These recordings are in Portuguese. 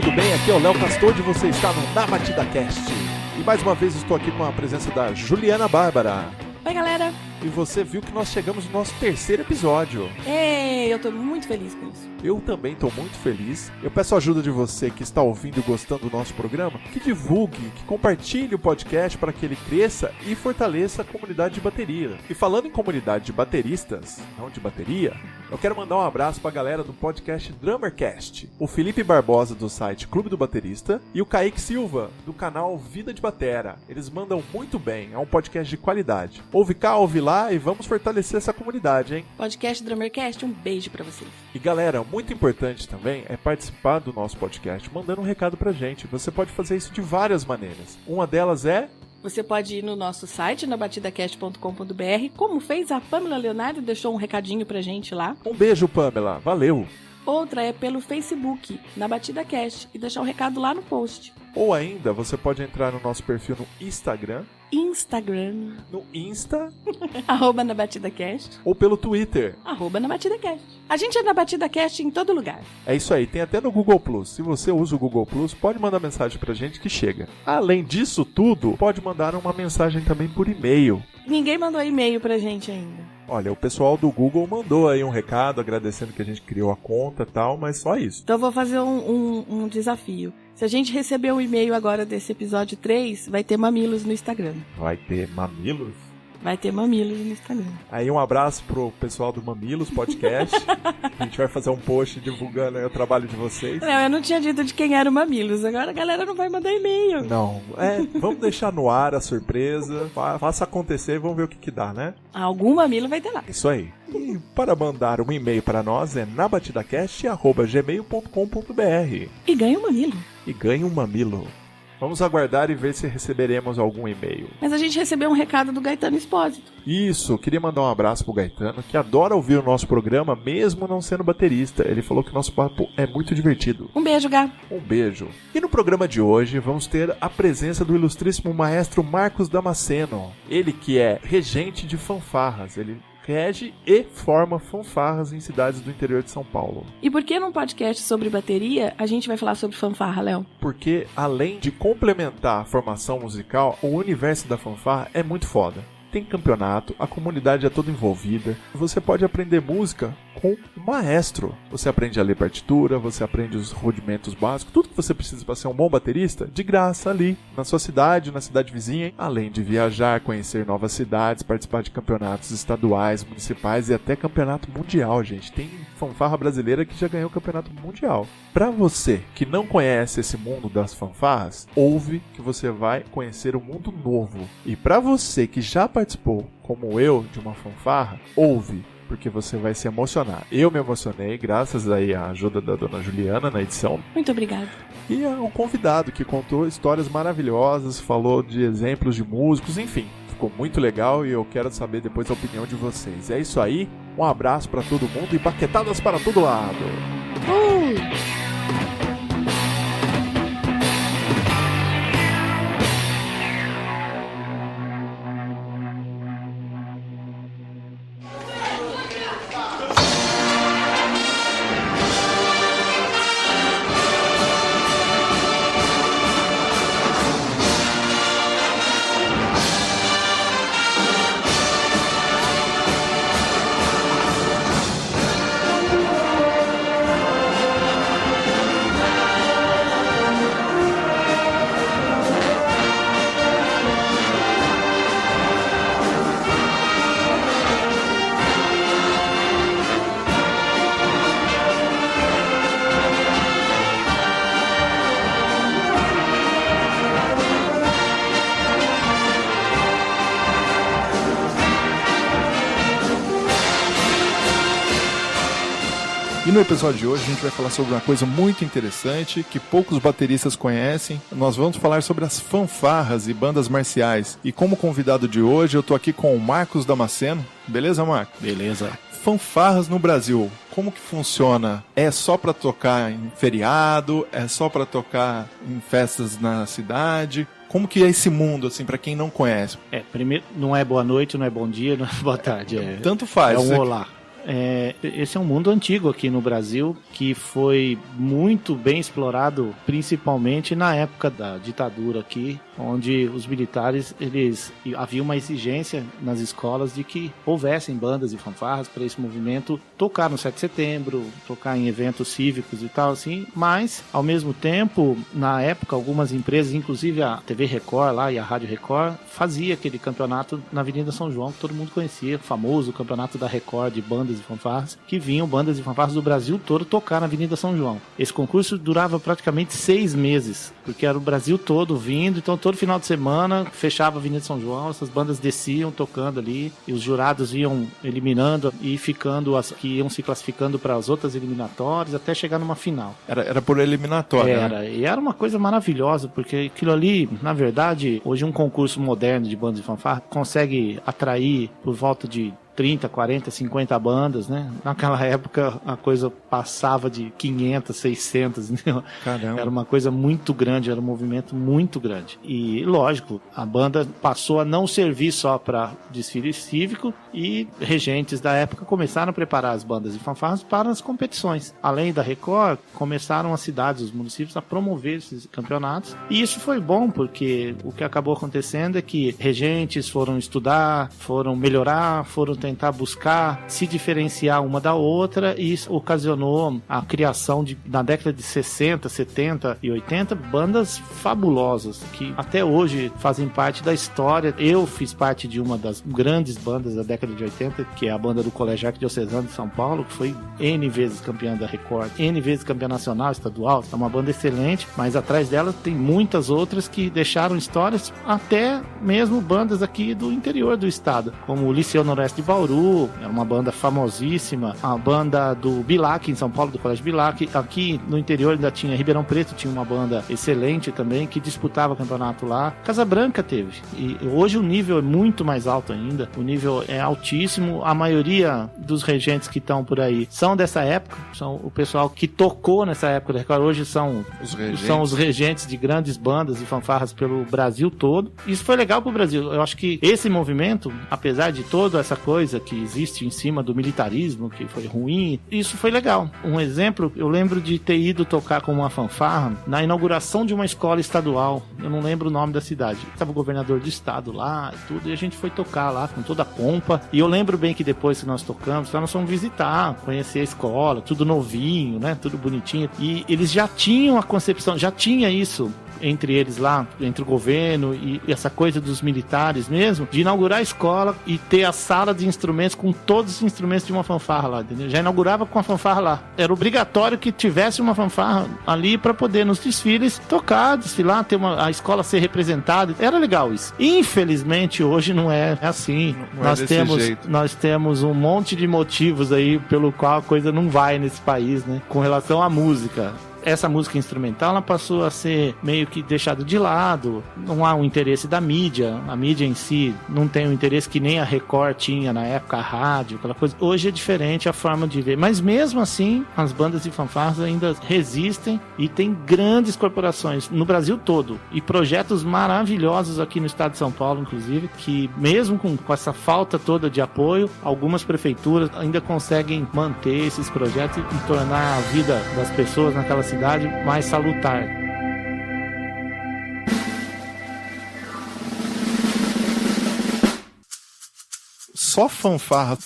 tudo bem? Aqui é o Léo Castor e você está no Na Batida Cast. E mais uma vez estou aqui com a presença da Juliana Bárbara. Oi, galera! E você viu que nós chegamos no nosso terceiro episódio. Ei, eu tô muito feliz com isso. Eu também estou muito feliz. Eu peço a ajuda de você que está ouvindo e gostando do nosso programa, que divulgue, que compartilhe o podcast para que ele cresça e fortaleça a comunidade de bateria. E falando em comunidade de bateristas, não de bateria, eu quero mandar um abraço para a galera do podcast Drummercast, o Felipe Barbosa do site Clube do Baterista e o Kaique Silva do canal Vida de Batera. Eles mandam muito bem, é um podcast de qualidade. Ouve cá, ouve lá e vamos fortalecer essa comunidade, hein? Podcast Drummercast, um beijo pra vocês. E galera, muito importante também é participar do nosso podcast mandando um recado pra gente. Você pode fazer isso de várias maneiras. Uma delas é... Você pode ir no nosso site, nabatidacast.com.br, como fez a Pamela Leonardo, deixou um recadinho pra gente lá. Um beijo, Pamela. Valeu! Outra é pelo Facebook, na Batida Cast, e deixar um recado lá no post. Ou ainda, você pode entrar no nosso perfil no Instagram, no Insta, na BatidaCast, ou pelo Twitter, na BatidaCast. A gente é na BatidaCast em todo lugar. É isso aí, tem até no Google Plus. Se você usa o Google Plus, pode mandar mensagem pra gente que chega. Além disso tudo, pode mandar uma mensagem também por e-mail. Ninguém mandou e-mail pra gente ainda. Olha, o pessoal do Google mandou aí um recado agradecendo que a gente criou a conta e tal, mas só isso. Então eu vou fazer um desafio. Se a gente receber um e-mail agora desse episódio 3, vai ter mamilos no Instagram. Vai ter mamilos? Vai ter mamilos no Instagram. Aí um abraço pro pessoal do Mamilos Podcast. A gente vai fazer um post divulgando aí o trabalho de vocês. Não, eu não tinha dito de quem era o Mamilos. Agora a galera não vai mandar e-mail. Não, vamos deixar no ar a surpresa. Faça acontecer e vamos ver o que dá, né? Algum mamilo vai ter lá. Isso aí. E para mandar um e-mail para nós é nabatidacast@gmail.com.br. E ganha um mamilo. E ganha um mamilo. Vamos aguardar e ver se receberemos algum e-mail. Mas a gente recebeu um recado do Gaetano Espósito. Isso, queria mandar um abraço pro Gaetano, que adora ouvir o nosso programa, mesmo não sendo baterista. Ele falou que o nosso papo é muito divertido. Um beijo, Gá. Um beijo. E no programa de hoje vamos ter a presença do ilustríssimo maestro Marcos Damasceno. Ele que é regente de fanfarras. Ele rege e forma fanfarras em cidades do interior de São Paulo. E por que num podcast sobre bateria a gente vai falar sobre fanfarra, Léo? Porque além de complementar a formação musical, o universo da fanfarra é muito foda. Tem campeonato, a comunidade é toda envolvida. Você pode aprender música com um maestro. Você aprende a ler partitura, você aprende os rudimentos básicos, tudo que você precisa para ser um bom baterista, de graça ali, na sua cidade, na cidade vizinha. Além de viajar, conhecer novas cidades, participar de campeonatos estaduais, municipais e até campeonato mundial, gente. Tem fanfarra brasileira que já ganhou o campeonato mundial. Para você que não conhece esse mundo das fanfarras, ouve que você vai conhecer um mundo novo. E para você que já participou, como eu, de uma fanfarra, ouve, porque você vai se emocionar. Eu me emocionei, graças aí à ajuda da dona Juliana na edição. Muito obrigada. E um convidado que contou histórias maravilhosas, falou de exemplos de músicos, enfim. Ficou muito legal e eu quero saber depois a opinião de vocês. É isso aí, um abraço para todo mundo e baquetadas para todo lado. E no episódio de hoje a gente vai falar sobre uma coisa muito interessante que poucos bateristas conhecem. Nós vamos falar sobre as fanfarras e bandas marciais. E como convidado de hoje eu tô aqui com o Marcos Damasceno. Beleza, Marcos? Beleza. Fanfarras no Brasil, como que funciona? É só pra tocar em feriado? É só pra tocar em festas na cidade? Como que é esse mundo, assim, pra quem não conhece? Primeiro, não é boa noite, não é bom dia, não é boa tarde. Tanto faz. É um olá. esse é um mundo antigo aqui no Brasil, que foi muito bem explorado, principalmente na época da ditadura aqui, onde os militares, havia uma exigência nas escolas de que houvessem bandas e fanfarras para esse movimento tocar no 7 de setembro, tocar em eventos cívicos e tal, assim, mas, ao mesmo tempo, na época, algumas empresas, inclusive a TV Record lá e a Rádio Record, fazia aquele campeonato na Avenida São João, que todo mundo conhecia, o famoso campeonato da Record de bandas e fanfarras, que vinham bandas e fanfarras do Brasil todo tocar na Avenida São João. Esse concurso durava praticamente 6 meses, porque era o Brasil todo vindo, então todo final de semana fechava a Avenida São João, essas bandas desciam tocando ali, e os jurados iam eliminando e que iam se classificando para as outras eliminatórias até chegar numa final. Era por eliminatória, né? E era uma coisa maravilhosa, porque aquilo ali, na verdade, hoje um concurso moderno de bandas de fanfarra consegue atrair por volta de 30, 40, 50 bandas, né? Naquela época a coisa passava de 500, 600, entendeu? Caramba. Era uma coisa muito grande, era um movimento muito grande. E, lógico, a banda passou a não servir só para desfile cívico e regentes da época começaram a preparar as bandas e fanfarras para as competições. Além da Record, começaram as cidades, os municípios a promover esses campeonatos. E isso foi bom, porque o que acabou acontecendo é que regentes foram estudar, foram melhorar, foram tentar buscar se diferenciar uma da outra, e isso ocasionou a criação na década de 60, 70 e 80 bandas fabulosas que até hoje fazem parte da história. Eu fiz parte de uma das grandes bandas da década de 80, que é a banda do Colégio Arquidiocesano de São Paulo, que foi N vezes campeã da Record, N vezes campeã nacional, estadual. É uma banda excelente, mas atrás dela tem muitas outras que deixaram histórias, até mesmo bandas aqui do interior do estado, como o Liceu Noroeste de Bauru, era uma banda famosíssima, a banda do Bilac em São Paulo, do Colégio Bilac. Aqui no interior ainda tinha Ribeirão Preto, tinha uma banda excelente também, que disputava campeonato lá. Casa Branca teve, e hoje o nível é muito mais alto ainda, o nível é altíssimo. A maioria dos regentes que estão por aí são dessa época, são o pessoal que tocou nessa época da Record, hoje são os regentes de grandes bandas e fanfarras pelo Brasil todo. Isso foi legal pro Brasil. Eu acho que esse movimento, apesar de toda essa coisa que existe em cima do militarismo, que foi ruim, isso foi legal. Um exemplo, eu lembro de ter ido tocar com uma fanfarra na inauguração de uma escola estadual, eu não lembro o nome da cidade, estava o governador do estado lá e tudo, e a gente foi tocar lá com toda a pompa, e eu lembro bem que depois que nós tocamos, nós fomos visitar, conhecer a escola, tudo novinho, né, tudo bonitinho, e eles já tinham a concepção, já tinha isso entre eles lá, entre o governo e essa coisa dos militares mesmo, de inaugurar a escola e ter a sala de instrumentos com todos os instrumentos de uma fanfarra lá, entendeu? Já inaugurava com a fanfarra lá. Era obrigatório que tivesse uma fanfarra ali para poder nos desfiles tocar, desfilar, ter a escola ser representada. Era legal isso. Infelizmente hoje não é assim. Nós temos um monte de motivos aí pelo qual a coisa não vai nesse país, né? Com relação à música. Essa música instrumental, ela passou a ser meio que deixada de lado, não há um interesse da mídia, a mídia em si não tem um interesse que nem a Record tinha na época, a rádio, aquela coisa. Hoje é diferente a forma de ver, mas mesmo assim, as bandas de fanfarras ainda resistem e tem grandes corporações no Brasil todo, e projetos maravilhosos aqui no estado de São Paulo, inclusive, que mesmo com essa falta toda de apoio, algumas prefeituras ainda conseguem manter esses projetos e tornar a vida das pessoas naquela cidade mais salutar. Só fanfarra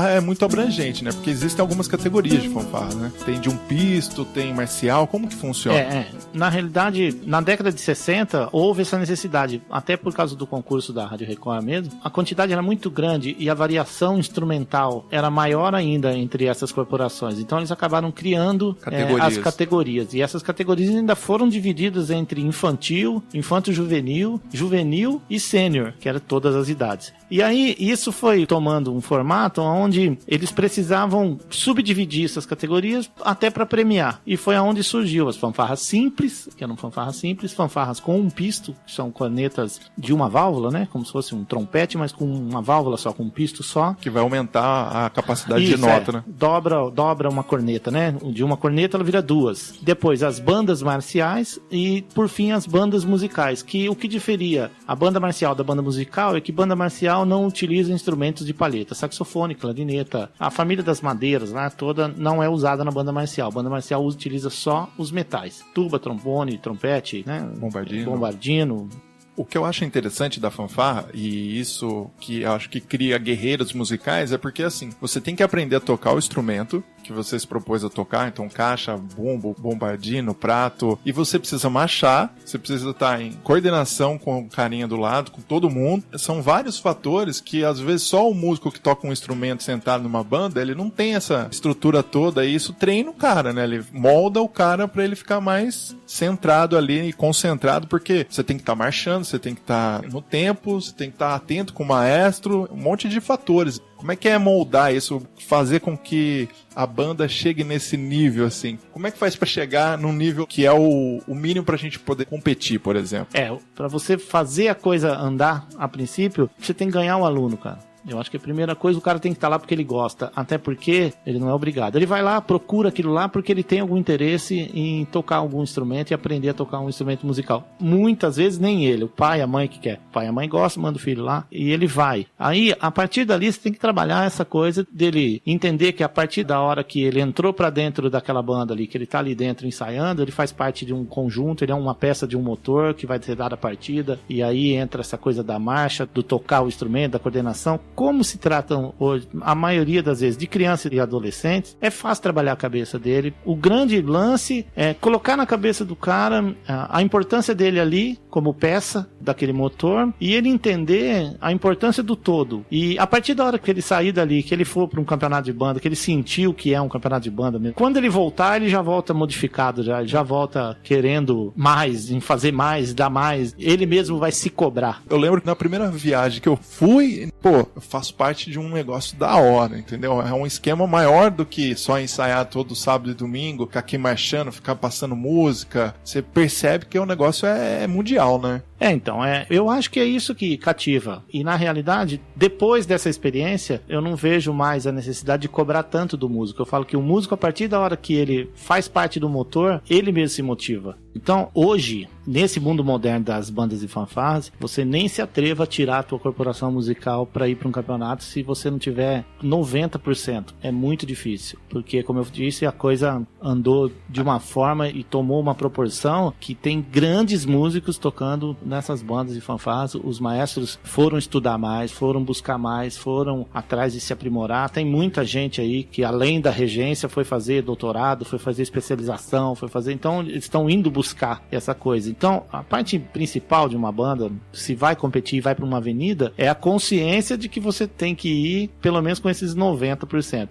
é muito abrangente, né? Porque existem algumas categorias de fanfarra, né? Tem de um pisto, tem marcial, como que funciona? Na realidade, na década de 60, houve essa necessidade, até por causa do concurso da Rádio Record mesmo, a quantidade era muito grande e a variação instrumental era maior ainda entre essas corporações. Então eles acabaram criando as categorias. E essas categorias ainda foram divididas entre infantil, infanto-juvenil, juvenil e sênior, que eram todas as idades. E aí, isso foi tomando um formato onde eles precisavam subdividir essas categorias até para premiar. E foi aonde surgiu as fanfarras simples, que eram fanfarras simples, fanfarras com um pisto, que são cornetas de uma válvula, né? Como se fosse um trompete, mas com uma válvula só, com um pisto só. Que vai aumentar a capacidade de nota, né? Dobra uma corneta, né? De uma corneta ela vira duas. Depois as bandas marciais e, por fim, as bandas musicais. Que o que diferia a banda marcial da banda musical é que banda marcial marcial não utiliza instrumentos de palheta. Saxofone, clarineta, a família das madeiras lá toda não é usada na banda marcial. A banda marcial utiliza só os metais. Tuba, trombone, trompete, né? Bombardino. O que eu acho interessante da fanfarra, e isso que eu acho que cria guerreiros musicais, é porque assim, você tem que aprender a tocar o instrumento que você se propôs a tocar, então caixa, bumbo, bombardino, prato, e você precisa marchar, você precisa estar em coordenação com o carinha do lado, com todo mundo. São vários fatores que às vezes só o músico que toca um instrumento sentado numa banda, ele não tem essa estrutura toda, e isso treina o cara, né? Ele molda o cara pra ele ficar mais centrado ali e concentrado, porque você tem que estar marchando, você tem que estar no tempo, você tem que estar atento com o maestro, um monte de fatores. Como é que é moldar isso, fazer com que a banda chegue nesse nível, assim? Como é que faz pra chegar num nível que é o mínimo pra gente poder competir, por exemplo? Pra você fazer a coisa andar, a princípio, você tem que ganhar o aluno, cara. Eu acho que a primeira coisa, o cara tem que estar lá porque ele gosta, até porque ele não é obrigado. Ele vai lá, procura aquilo lá porque ele tem algum interesse em tocar algum instrumento e aprender a tocar um instrumento musical. Muitas vezes nem ele, o pai, a mãe que quer. O pai e a mãe gostam, manda o filho lá e ele vai. Aí, a partir dali, você tem que trabalhar essa coisa dele entender que a partir da hora que ele entrou pra dentro daquela banda ali, que ele tá ali dentro ensaiando, ele faz parte de um conjunto, ele é uma peça de um motor que vai ser dada a partida, e aí entra essa coisa da marcha, do tocar o instrumento, da coordenação. Como se tratam hoje, a maioria das vezes, de crianças e adolescentes, é fácil trabalhar a cabeça dele. O grande lance é colocar na cabeça do cara a importância dele ali, como peça daquele motor, e ele entender a importância do todo. E a partir da hora que ele sair dali, que ele for para um campeonato de banda, que ele sentiu que é um campeonato de banda mesmo, quando ele voltar, ele já volta modificado, já volta querendo mais, em fazer mais, dar mais. Ele mesmo vai se cobrar. Eu lembro que na primeira viagem que eu fui, eu faço parte de um negócio da hora, entendeu? É um esquema maior do que só ensaiar todo sábado e domingo, ficar aqui marchando, ficar passando música. Você percebe que o negócio é mundial, né? Então, eu acho que é isso que cativa. E na realidade, depois dessa experiência, eu não vejo mais a necessidade de cobrar tanto do músico. Eu falo que o músico, a partir da hora que ele faz parte do motor, ele mesmo se motiva. Então, hoje, nesse mundo moderno das bandas e fanfarras, você nem se atreva a tirar a tua corporação musical para ir para um campeonato se você não tiver 90%. É muito difícil, porque, como eu disse, a coisa andou de uma forma e tomou uma proporção que tem grandes músicos tocando nessas bandas e fanfarras. Os maestros foram estudar mais, foram buscar mais, foram atrás de se aprimorar. Tem muita gente aí que, além da regência, foi fazer doutorado, foi fazer especialização, então eles estão indo buscar essa coisa. Então, a parte principal de uma banda, se vai competir e vai para uma avenida, é a consciência de que você tem que ir pelo menos com esses 90%.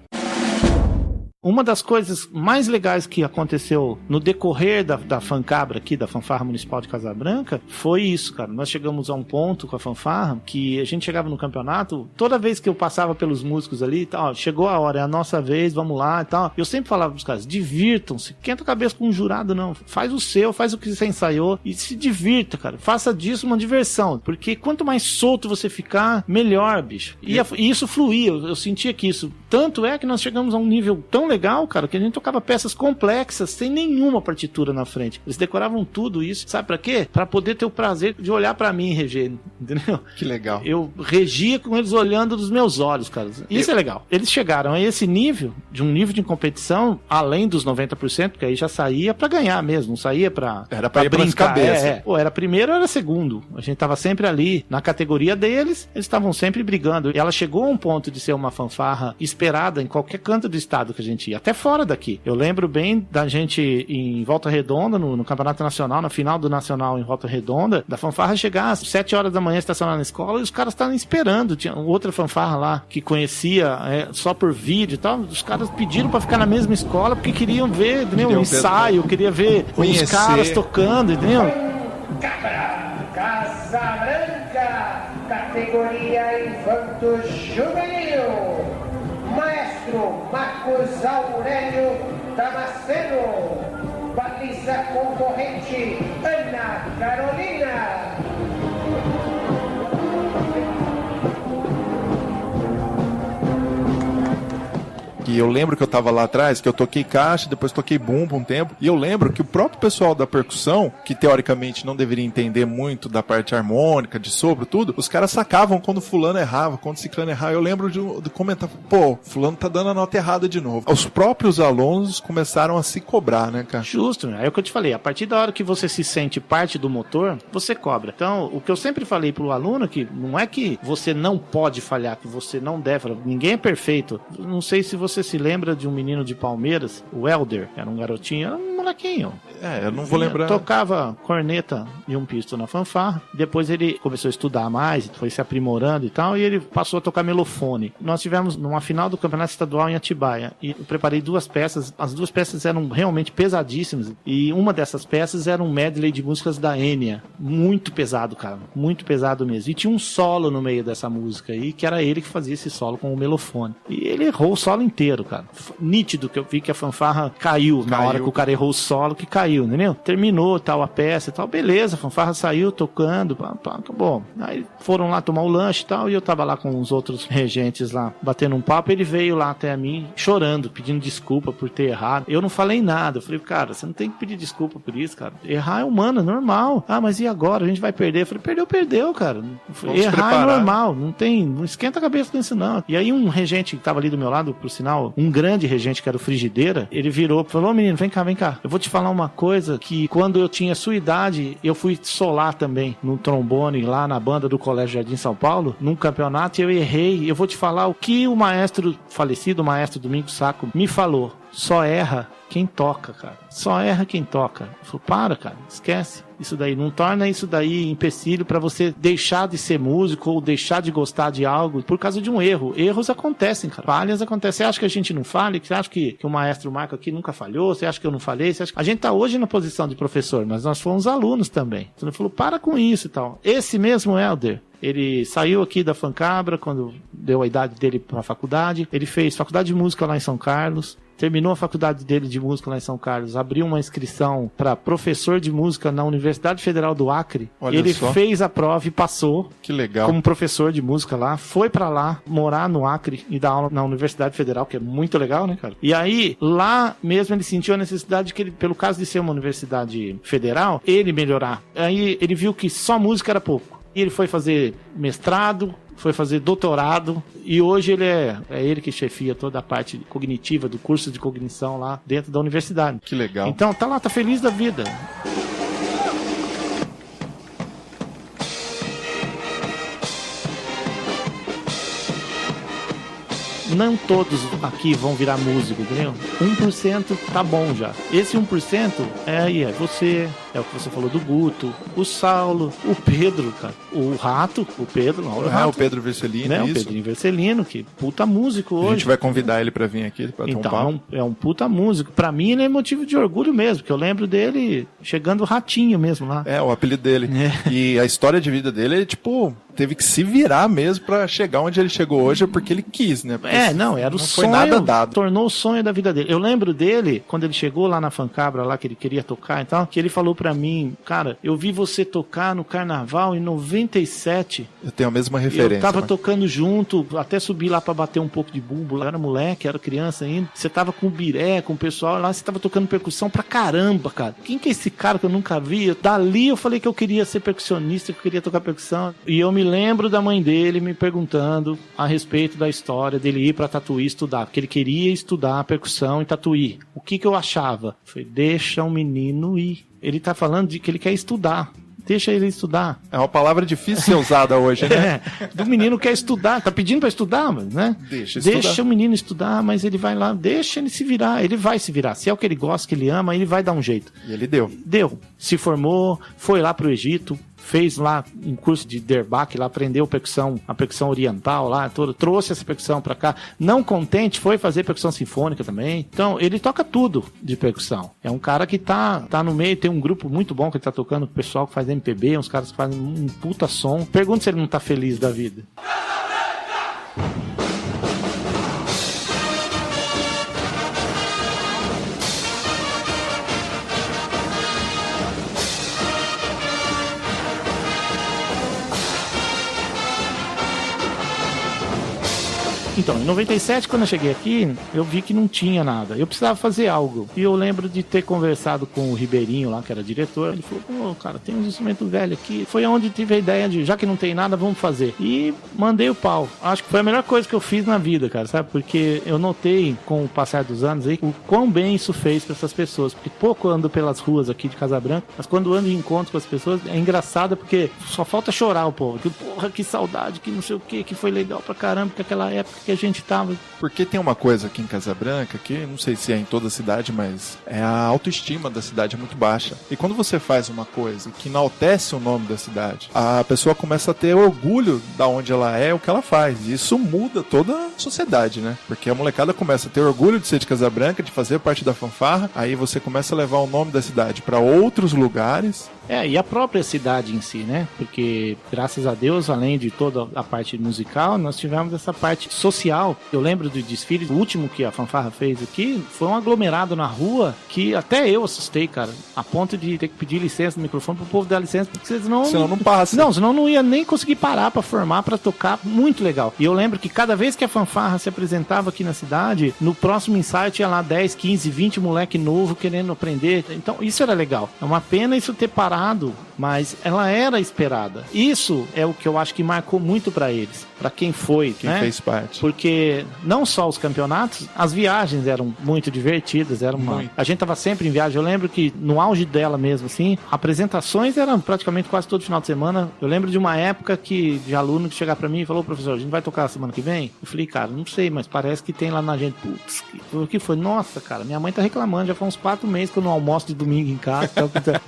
Uma das coisas mais legais que aconteceu no decorrer da Fancabra aqui, da Fanfarra Municipal de Casabranca, foi isso, cara. Nós chegamos a um ponto com a fanfarra que a gente chegava no campeonato, toda vez que eu passava pelos músicos ali e tal, chegou a hora, é a nossa vez, vamos lá e tal. Eu sempre falava pros caras, divirtam-se, quenta a cabeça com um jurado não, faz o seu, faz o que você ensaiou e se divirta, cara. Faça disso uma diversão, porque quanto mais solto você ficar, melhor, bicho. E isso fluía, eu sentia que isso, tanto é que nós chegamos a um nível tão legal, cara, que a gente tocava peças complexas sem nenhuma partitura na frente. Eles decoravam tudo isso, sabe pra quê? Pra poder ter o prazer de olhar pra mim e reger, entendeu? Que legal. Eu regia com eles olhando dos meus olhos, cara. Isso é legal. Eles chegaram a esse nível, de um nível de competição, além dos 90%, porque aí já saía pra ganhar mesmo, não saía pra era pra ir brincar. Cabeça. Era primeiro ou era segundo. A gente tava sempre ali, na categoria deles, eles estavam sempre brigando. E ela chegou a um ponto de ser uma fanfarra esperada em qualquer canto do estado que a gente ia, até fora daqui. Eu lembro bem da gente em Volta Redonda, no Campeonato Nacional, na final do Nacional em Volta Redonda, da fanfarra chegar às 7 horas da manhã, estacionar na escola, e os caras estavam esperando. Tinha outra fanfarra lá que conhecia só por vídeo e tal. Os caras pediram pra ficar na mesma escola porque queriam ver, entendeu? Um ensaio, queria ver os caras tocando, entendeu? Casabranca, categoria Infanto Juvenil. Maestro Marcos Aurélio Damasceno. Baliza concorrente Ana Carolina. E eu lembro que eu tava lá atrás, que eu toquei caixa, depois toquei bumbo um tempo, e eu lembro que o próprio pessoal da percussão, que teoricamente não deveria entender muito da parte harmônica, de sopro, tudo, os caras sacavam quando fulano errava, quando ciclano errava. Eu lembro de comentar, pô, fulano tá dando a nota errada de novo. Os próprios alunos começaram a se cobrar, né, cara? Justo, né? É o que eu te falei, a partir da hora que você se sente parte do motor, você cobra. Então, o que eu sempre falei pro aluno é que não é que você não pode falhar, que você não deve, ninguém é perfeito. Não sei se você se lembra de um menino de Palmeiras, o Helder, que era um garotinho, era um molequinho. Eu não vou lembrar. Tocava corneta e um pisto na fanfarra. Depois ele começou a estudar mais, foi se aprimorando e tal, e ele passou a tocar melofone. Nós tivemos numa final do Campeonato Estadual em Atibaia, e eu preparei 2 peças. As 2 peças eram realmente pesadíssimas, e uma dessas peças era um medley de músicas da Enya. Muito pesado, cara. Muito pesado mesmo. E tinha um solo no meio dessa música aí, que era ele que fazia esse solo com o melofone. E ele errou o solo inteiro, cara. Nítido que eu vi que a fanfarra caiu na hora que o cara errou o solo, que caiu, entendeu? Terminou tal a peça e tal, beleza, a fanfarra saiu tocando, acabou. Aí foram lá tomar o lanche e tal, e eu tava lá com os outros regentes lá, batendo um papo. Ele veio lá até mim, chorando, pedindo desculpa por ter errado. Eu não falei nada, eu falei, cara, você não tem que pedir desculpa por isso, cara. Errar é humano, é normal. Ah, mas e agora? A gente vai perder? Eu falei, perdeu, cara. Errar é normal, não esquenta a cabeça com isso não. E aí um regente que tava ali do meu lado, por sinal, um grande regente que era o Frigideira, ele virou e falou, menino, vem cá, eu vou te falar uma coisa que quando eu tinha sua idade, eu fui solar também no trombone lá na banda do Colégio Jardim São Paulo, num campeonato, e eu errei. Eu vou te falar o que o maestro falecido, o maestro Domingos Sacco, me falou. Só erra quem toca, cara. Só erra quem toca. Eu falei, para, cara, esquece. Isso daí, não torna isso daí empecilho pra você deixar de ser músico ou deixar de gostar de algo por causa de um erro. Erros acontecem, cara. Falhas acontecem. Você acha que a gente não falha? Você acha que o maestro Marco aqui nunca falhou? Você acha que eu não falei? Você acha que... A gente tá hoje na posição de professor, mas nós fomos alunos também. Então ele falou, para com isso e tal. Esse mesmo Helder, ele saiu aqui da Fancabra quando deu a idade dele pra faculdade. Ele fez faculdade de música lá em São Carlos. Terminou a faculdade dele de música lá em São Carlos, abriu uma inscrição para professor de música na Universidade Federal do Acre. Olha, ele só fez a prova e passou. Que legal. Como professor de música lá, foi para lá morar no Acre e dar aula na Universidade Federal, que é muito legal, né, cara? E aí, lá mesmo ele sentiu a necessidade que ele, pelo caso de ser uma universidade federal, ele melhorar. Aí ele viu que só música era pouco. E ele foi fazer mestrado, foi fazer doutorado, e hoje ele é ele que chefia toda a parte cognitiva do curso de cognição lá dentro da universidade. Que legal. Então tá lá, tá feliz da vida. Não todos aqui vão virar músico, entendeu? 1% tá bom já. Esse 1% é você, é o que você falou do Guto, o Saulo, o Pedro, cara. O Rato, o Pedro, não, o Rato. O Pedro Vercelino, né? isso. O Pedrinho Vercelino, que puta músico hoje. A gente vai convidar ele pra vir aqui pra então, tomar. É um puta músico. Pra mim ele é motivo de orgulho mesmo, porque eu lembro dele chegando Ratinho mesmo lá. É, o apelido dele. E a história de vida dele, tipo, teve que se virar mesmo pra chegar onde ele chegou hoje, porque ele quis, né? Porque era o sonho. Não foi nada dado. Tornou o sonho da vida dele. Eu lembro dele, quando ele chegou lá na Fancabra, lá que ele queria tocar e tal, que ele falou pra mim, cara, eu vi você tocar no Carnaval em 97. Eu tenho a mesma referência. Eu tava tocando junto, até subi lá pra bater um pouco de bumbo. Eu era moleque, era criança ainda. Você tava com o Biré, com o pessoal lá, você tava tocando percussão pra caramba, cara. Quem que é esse cara que eu nunca vi? Dali eu falei que eu queria ser percussionista, que eu queria tocar percussão. E eu me lembro da mãe dele me perguntando a respeito da história dele ir pra Tatuí estudar, porque ele queria estudar percussão em Tatuí. O que eu achava? Foi, deixa o menino ir. Ele tá falando de que ele quer estudar. Deixa ele estudar. É uma palavra difícil de ser usada hoje, né? Do menino quer estudar, tá pedindo pra estudar, né? Deixa o menino estudar, mas ele vai lá, deixa ele se virar, ele vai se virar. Se é o que ele gosta, que ele ama, ele vai dar um jeito. E ele deu. Deu. Se formou, foi lá pro Egito, fez lá um curso de Derbach, lá aprendeu a percussão oriental lá, trouxe essa percussão pra cá. Não contente, foi fazer percussão sinfônica também. Então, ele toca tudo de percussão. É um cara que tá no meio, tem um grupo muito bom que ele tá tocando, o pessoal que faz MPB, uns caras que fazem um puta som. Pergunta se ele não tá feliz da vida. Então, em 97, quando eu cheguei aqui, eu vi que não tinha nada. Eu precisava fazer algo. E eu lembro de ter conversado com o Ribeirinho lá, que era diretor. Ele falou, pô, cara, tem uns instrumentos velhos aqui. Foi onde tive a ideia de, já que não tem nada, vamos fazer. E mandei o pau. Acho que foi a melhor coisa que eu fiz na vida, cara, sabe? Porque eu notei, com o passar dos anos aí, o quão bem isso fez pra essas pessoas. Porque pouco eu ando pelas ruas aqui de Casa Branca, mas quando ando em encontro com as pessoas, é engraçado porque só falta chorar o povo. Que, porra, que saudade, que não sei o que foi legal pra caramba, que aquela época que a gente tava. Porque tem uma coisa aqui em Casa Branca, que não sei se é em toda a cidade, mas é a autoestima da cidade é muito baixa. E quando você faz uma coisa que enaltece o nome da cidade, a pessoa começa a ter orgulho da onde ela é, o que ela faz. E isso muda toda a sociedade, né? Porque a molecada começa a ter orgulho de ser de Casa Branca, de fazer parte da fanfarra, aí você começa a levar o nome da cidade para outros lugares. E a própria cidade em si, né? Porque, graças a Deus, além de toda a parte musical, nós tivemos essa parte social. Eu lembro do desfile, o último que a fanfarra fez aqui, foi um aglomerado na rua que até eu assustei, cara, a ponto de ter que pedir licença no microfone pro povo dar licença, porque senão não passa. Não, senão não ia nem conseguir parar pra formar, pra tocar, muito legal. E eu lembro que cada vez que a fanfarra se apresentava aqui na cidade, no próximo ensaio tinha lá 10, 15, 20 moleque novo querendo aprender. Então, isso era legal. É uma pena isso ter parado, mas ela era esperada. Isso é o que eu acho que marcou muito pra eles, pra quem foi, quem fez parte. Porque não só os campeonatos, as viagens eram muito divertidas, a gente tava sempre em viagem. Eu lembro que no auge dela mesmo, assim, apresentações eram praticamente quase todo final de semana. Eu lembro de uma época de aluno que chegar pra mim e falou, professor, a gente vai tocar semana que vem? Eu falei, cara, não sei, mas parece que tem lá na gente. Putz, o que foi? Nossa, cara, minha mãe tá reclamando, já faz uns 4 meses que eu não almoço de domingo em casa,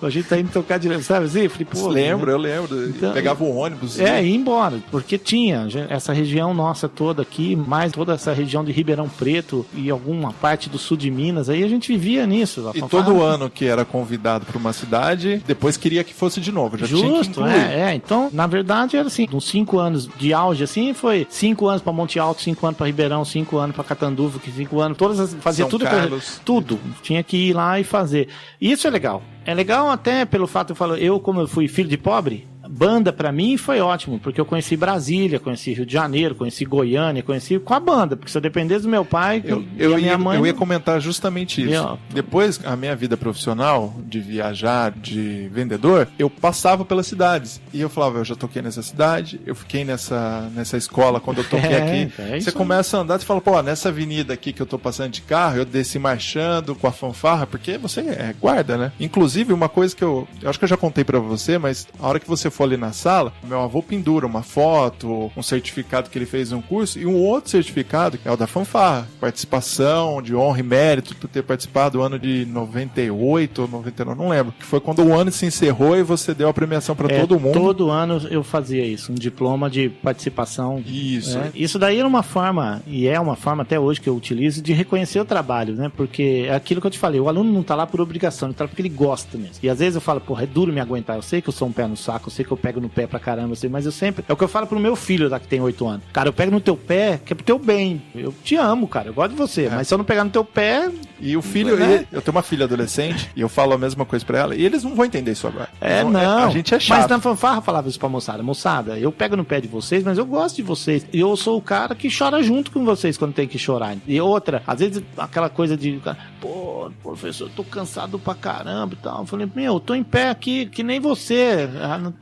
a gente tá indo tocar direto, sabe assim? Eu falei, pô, eu lembro. Então, pegava o ônibus. Ia embora, porque tinha essa região nossa toda aqui, mais toda essa região de Ribeirão Preto e alguma parte do sul de Minas, aí a gente vivia nisso. E todo ano que era convidado para uma cidade, depois queria que fosse de novo, já tinha que incluir. Então, na verdade, era assim, uns 5 anos de auge, assim, foi 5 anos para Monte Alto, 5 anos para Ribeirão, 5 anos para Catanduva, que 5 anos, fazia São tudo, Carlos. Tudo, tinha que ir lá e fazer. E isso é legal. É legal até pelo fato, como eu fui filho de pobre, banda pra mim foi ótimo, porque eu conheci Brasília, conheci Rio de Janeiro, conheci Goiânia, conheci com a banda, porque se eu dependesse do meu pai e a minha mãe... Eu ia comentar justamente isso. Depois, a minha vida profissional, de viajar, de vendedor, eu passava pelas cidades, e eu falava, eu já toquei nessa cidade, eu fiquei nessa escola quando eu toquei aqui. Você começa a andar, você fala, pô, nessa avenida aqui que eu tô passando de carro, eu desci marchando com a fanfarra, porque você é guarda, né? Inclusive, uma coisa que eu acho que eu já contei pra você, mas a hora que você for ali na sala, meu avô pendura uma foto, um certificado que ele fez em um curso e um outro certificado, que é o da fanfarra, participação de honra e mérito por ter participado do ano de 98 ou 99, não lembro, que foi quando o ano se encerrou e você deu a premiação para todo mundo. Todo ano eu fazia isso, um diploma de participação. Isso. Isso daí era uma forma, e é uma forma até hoje que eu utilizo, de reconhecer o trabalho, né? Porque é aquilo que eu te falei, o aluno não tá lá por obrigação, ele tá lá porque ele gosta mesmo. E às vezes eu falo, porra, é duro me aguentar, eu sei que eu sou um pé no saco, eu sei que eu pego no pé pra caramba, assim, mas eu sempre... É o que eu falo pro meu filho lá que tem 8 anos. Cara, eu pego no teu pé, que é pro teu bem. Eu te amo, cara, eu gosto de você, mas se eu não pegar no teu pé... E o filho, eu tenho uma filha adolescente, e eu falo a mesma coisa pra ela, e eles não vão entender isso agora. Não. A gente é chato. Mas na fanfarra eu falava isso pra moçada. Moçada, eu pego no pé de vocês, mas eu gosto de vocês. E eu sou o cara que chora junto com vocês quando tem que chorar. E outra, às vezes aquela coisa de... Pô, professor, eu tô cansado pra caramba e tal. Eu falei, eu tô em pé aqui, que nem você.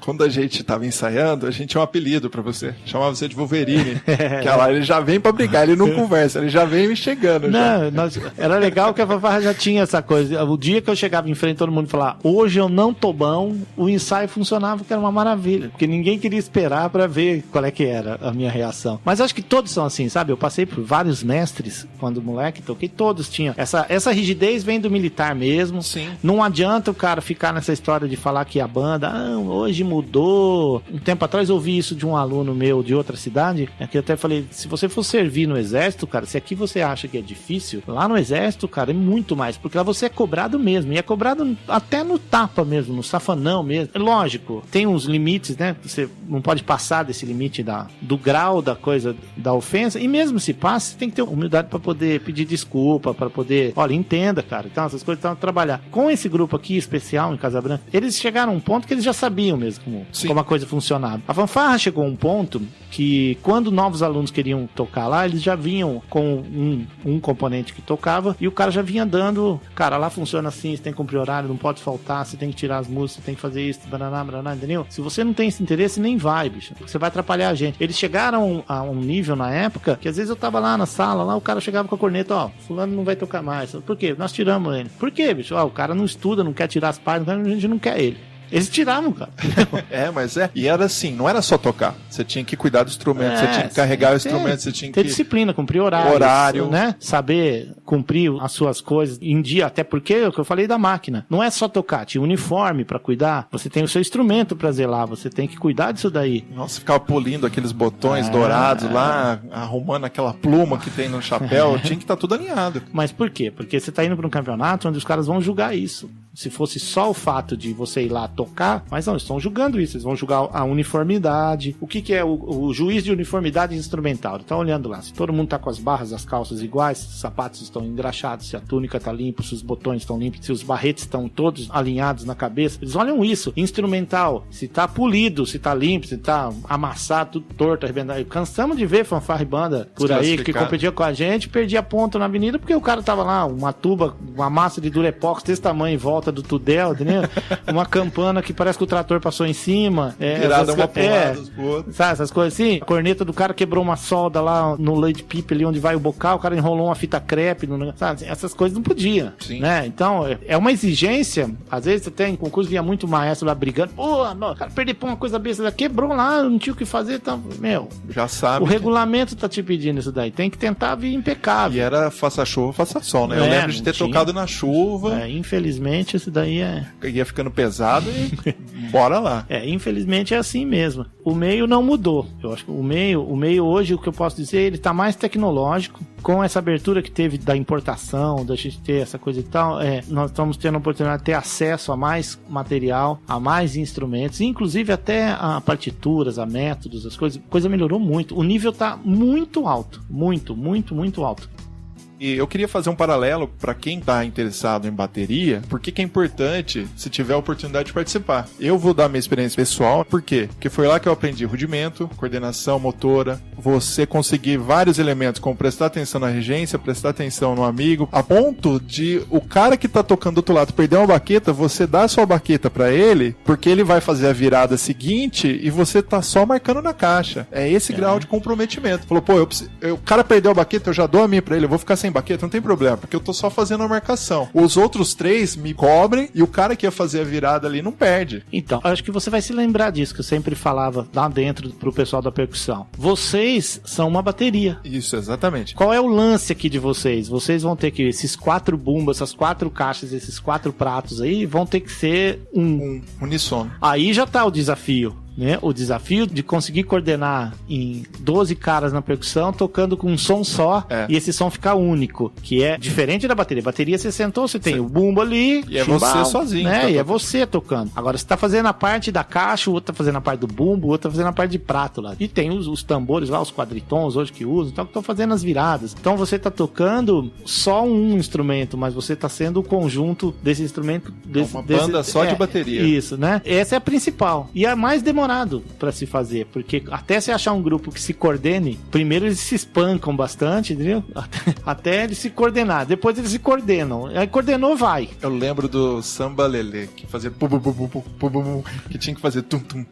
Quando a gente tava ensaiando, a gente tinha um apelido pra você. Chamava você de Wolverine. Que lá, ele já vem pra brigar, ele não conversa, ele já vem me chegando. Era legal que a fanfarra já tinha essa coisa. O dia que eu chegava em frente, todo mundo falava, hoje eu não tô bom, o ensaio funcionava, que era uma maravilha. Porque ninguém queria esperar pra ver qual é que era a minha reação. Mas acho que todos são assim, sabe? Eu passei por vários mestres, quando moleque toquei, todos tinham. Essa rigidez vem do militar mesmo. Sim. Não adianta o cara ficar nessa história de falar que a banda, hoje mudou. Um tempo atrás eu ouvi isso de um aluno meu de outra cidade, que eu até falei, se você for servir no exército, cara, se aqui você acha que é difícil, lá no exército, cara, é muito mais, porque lá você é cobrado mesmo, e é cobrado até no tapa mesmo, no safanão mesmo. É lógico, tem uns limites, né? Você não pode passar desse limite do grau da coisa, da ofensa, e mesmo se passa, você tem que ter humildade pra poder pedir desculpa, pra poder, olha, entenda, cara, então essas coisas estão a trabalhar. Com esse grupo aqui especial em Casa Branca, eles chegaram a um ponto que eles já sabiam mesmo como a coisa funcionava. A fanfarra chegou a um ponto que quando novos alunos queriam tocar lá, eles já vinham com um componente que tocava e o cara já vinha dando, cara, lá funciona assim, você tem que cumprir horário, não pode faltar, você tem que tirar as músicas, você tem que fazer isso, bananá, entendeu? Se você não tem esse interesse, nem vai, bicho, porque você vai atrapalhar a gente. Eles chegaram a um nível na época que às vezes eu tava lá na sala, lá o cara chegava com a corneta, ó, fulano não vai tocar mais. Por quê? Nós tiramos ele. Por quê, bicho? Ó, o cara não estuda, não quer tirar as partes, a gente não quer ele. Eles tiravam, cara. E era assim, não era só tocar. Você tinha que cuidar do instrumento, você tinha que carregar o instrumento, você tinha que... ter disciplina, cumprir horário, né? Saber cumprir as suas coisas em dia, até porque é o que eu falei da máquina. Não é só tocar, tinha uniforme pra cuidar, você tem o seu instrumento pra zelar, você tem que cuidar disso daí. Nossa, ficava polindo aqueles botões dourados lá, arrumando aquela pluma que tem no chapéu, tinha que estar tudo alinhado. Mas por quê? Porque você tá indo pra um campeonato onde os caras vão julgar isso. Se fosse só o fato de você ir lá tocar, mas não, eles estão julgando isso, eles vão julgar a uniformidade. O que é o juiz de uniformidade instrumental? Ele tá olhando lá, se todo mundo tá com as barras, as calças iguais, se os sapatos estão engraxados, se a túnica tá limpa, se os botões estão limpos, se os barretes estão todos alinhados na cabeça, eles olham isso. Instrumental, se tá polido, se tá limpo, se tá amassado, tudo torto, arrebentado. Cansamos de ver fanfarra e banda por aí que competia com a gente, perdia ponto na avenida porque o cara tava lá, uma tuba, uma massa de durepox desse tamanho em volta do Tudel, entendeu? Uma campana que parece que o trator passou em cima. Virada uma pro lado, sabe, essas coisas assim? A corneta do cara quebrou uma solda lá no lead pipe ali onde vai o bocal, o cara enrolou uma fita crepe, sabe? Essas coisas não podia, né? Então, é uma exigência. Às vezes você tem concurso, via muito maestro lá brigando. Pô, o cara perdeu por uma coisa besta, quebrou lá, não tinha o que fazer, então, já sabe. O regulamento tá te pedindo isso daí. Tem que tentar vir impecável. E era faça chuva, faça sol, né? Eu lembro de ter tocado na chuva. Infelizmente, isso daí ia ficando pesado e bora lá. Infelizmente é assim mesmo. O meio não mudou. Eu acho que o meio hoje, o que eu posso dizer, ele tá mais tecnológico. Com essa abertura que teve da importação, da gente ter essa coisa e tal, nós estamos tendo a oportunidade de ter acesso a mais material, a mais instrumentos, inclusive até a partituras, a métodos, as coisas. A coisa melhorou muito. O nível tá muito alto. Muito, muito, muito alto. E eu queria fazer um paralelo para quem está interessado em bateria, porque que é importante se tiver a oportunidade de participar. Eu vou dar minha experiência pessoal, por quê? Porque foi lá que eu aprendi rudimento, coordenação motora, você conseguir vários elementos, como prestar atenção na regência, prestar atenção no amigo, a ponto de o cara que tá tocando do outro lado perder uma baqueta, você dá a sua baqueta para ele, porque ele vai fazer a virada seguinte e você tá só marcando na caixa. É esse grau de comprometimento. Falou, pô, o cara perdeu a baqueta, eu já dou a minha para ele, eu vou ficar sem baqueta, não tem problema, porque eu tô só fazendo a marcação. Os outros 3 me cobrem e o cara que ia fazer a virada ali não perde. Então, acho que você vai se lembrar disso, que eu sempre falava lá dentro pro pessoal da percussão. Vocês são uma bateria. Isso, exatamente. Qual é o lance aqui de vocês? Vocês vão ter que, esses 4 bumbas, essas 4 caixas, esses 4 pratos aí, vão ter que ser um unissono. Aí já tá o desafio. Né? O desafio de conseguir coordenar em 12 caras na percussão, tocando com um som só, e esse som ficar único, que é diferente da bateria. Bateria você sentou, você tem o bumbo ali, e chimbal, é você sozinho. Né? Tá, e é você tocando. Agora você tá fazendo a parte da caixa, o outro tá fazendo a parte do bumbo, o outro tá fazendo a parte de prato lá. E tem os tambores lá, os quadritons hoje que usam, então que estão fazendo as viradas. Então você tá tocando só um instrumento, mas você tá sendo o conjunto desse instrumento. Uma banda só de bateria. Isso, né? Essa é a principal. E a mais demorada para se fazer, porque até você achar um grupo que se coordene, primeiro eles se espancam bastante, entendeu? Até eles se coordenar, depois eles se coordenam, aí coordenou, vai. Eu lembro do Samba Lelê, que fazia que tinha que fazer tum-tum,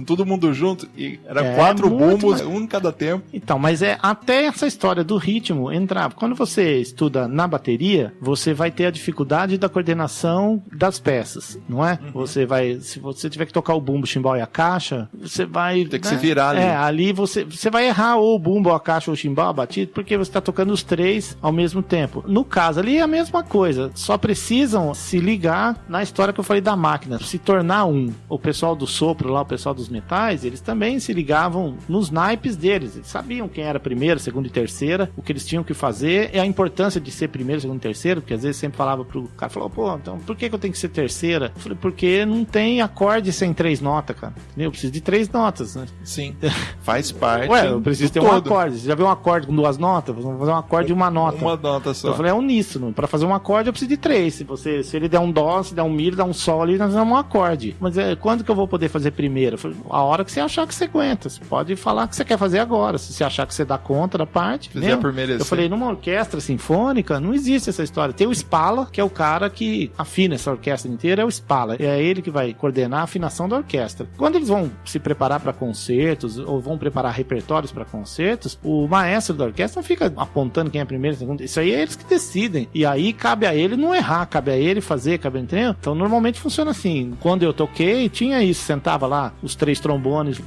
todo mundo junto, e era 4 bumbos, um em cada tempo. Então, mas até essa história do ritmo entrar. Quando você estuda na bateria, você vai ter a dificuldade da coordenação das peças, não é? Você vai, se você tiver que tocar o bumbo, o chimbal e a caixa, você vai... Tem que se virar ali. Ali você vai errar ou o bumbo, ou a caixa, ou o chimbal, a batida, porque você está tocando os 3 ao mesmo tempo. No caso ali é a mesma coisa, só precisam se ligar na história que eu falei da máquina, se tornar um. O pessoal do sopro lá, o pessoal pessoal dos metais, eles também se ligavam nos naipes deles. Eles sabiam quem era primeira, segunda e terceira, o que eles tinham que fazer, e a importância de ser primeiro, segundo e terceiro, porque às vezes sempre falava pro cara, falou, pô, então por que eu tenho que ser terceira? Eu falei, porque não tem acorde sem 3 notas, cara. Eu preciso de 3 notas, né? Sim, faz parte. Ué, eu preciso ter um acorde. Você já viu um acorde com 2 notas? Vamos fazer um acorde de uma nota. Uma nota só. Eu falei, é uníssono. Pra fazer um acorde eu preciso de 3. Se ele der um dó, se der um mi, der um sol ali, nós vamos um acorde. Mas quando que eu vou poder fazer primeiro? Eu falei, a hora que você achar que você aguenta. Você pode falar que você quer fazer agora. Se você achar que você dá conta da parte. Fizer por merecer. Eu falei, numa orquestra sinfônica, não existe essa história. Tem o Spala, que é o cara que afina essa orquestra inteira, é o Spala. É ele que vai coordenar a afinação da orquestra. Quando eles vão se preparar para concertos, ou vão preparar repertórios para concertos, o maestro da orquestra não fica apontando quem é primeiro, segundo. Isso aí é eles que decidem. E aí cabe a ele não errar, cabe a ele fazer, cabe a ele, entendeu? Então normalmente funciona assim. Quando eu toquei, tinha isso, sentava lá os 3 trombones,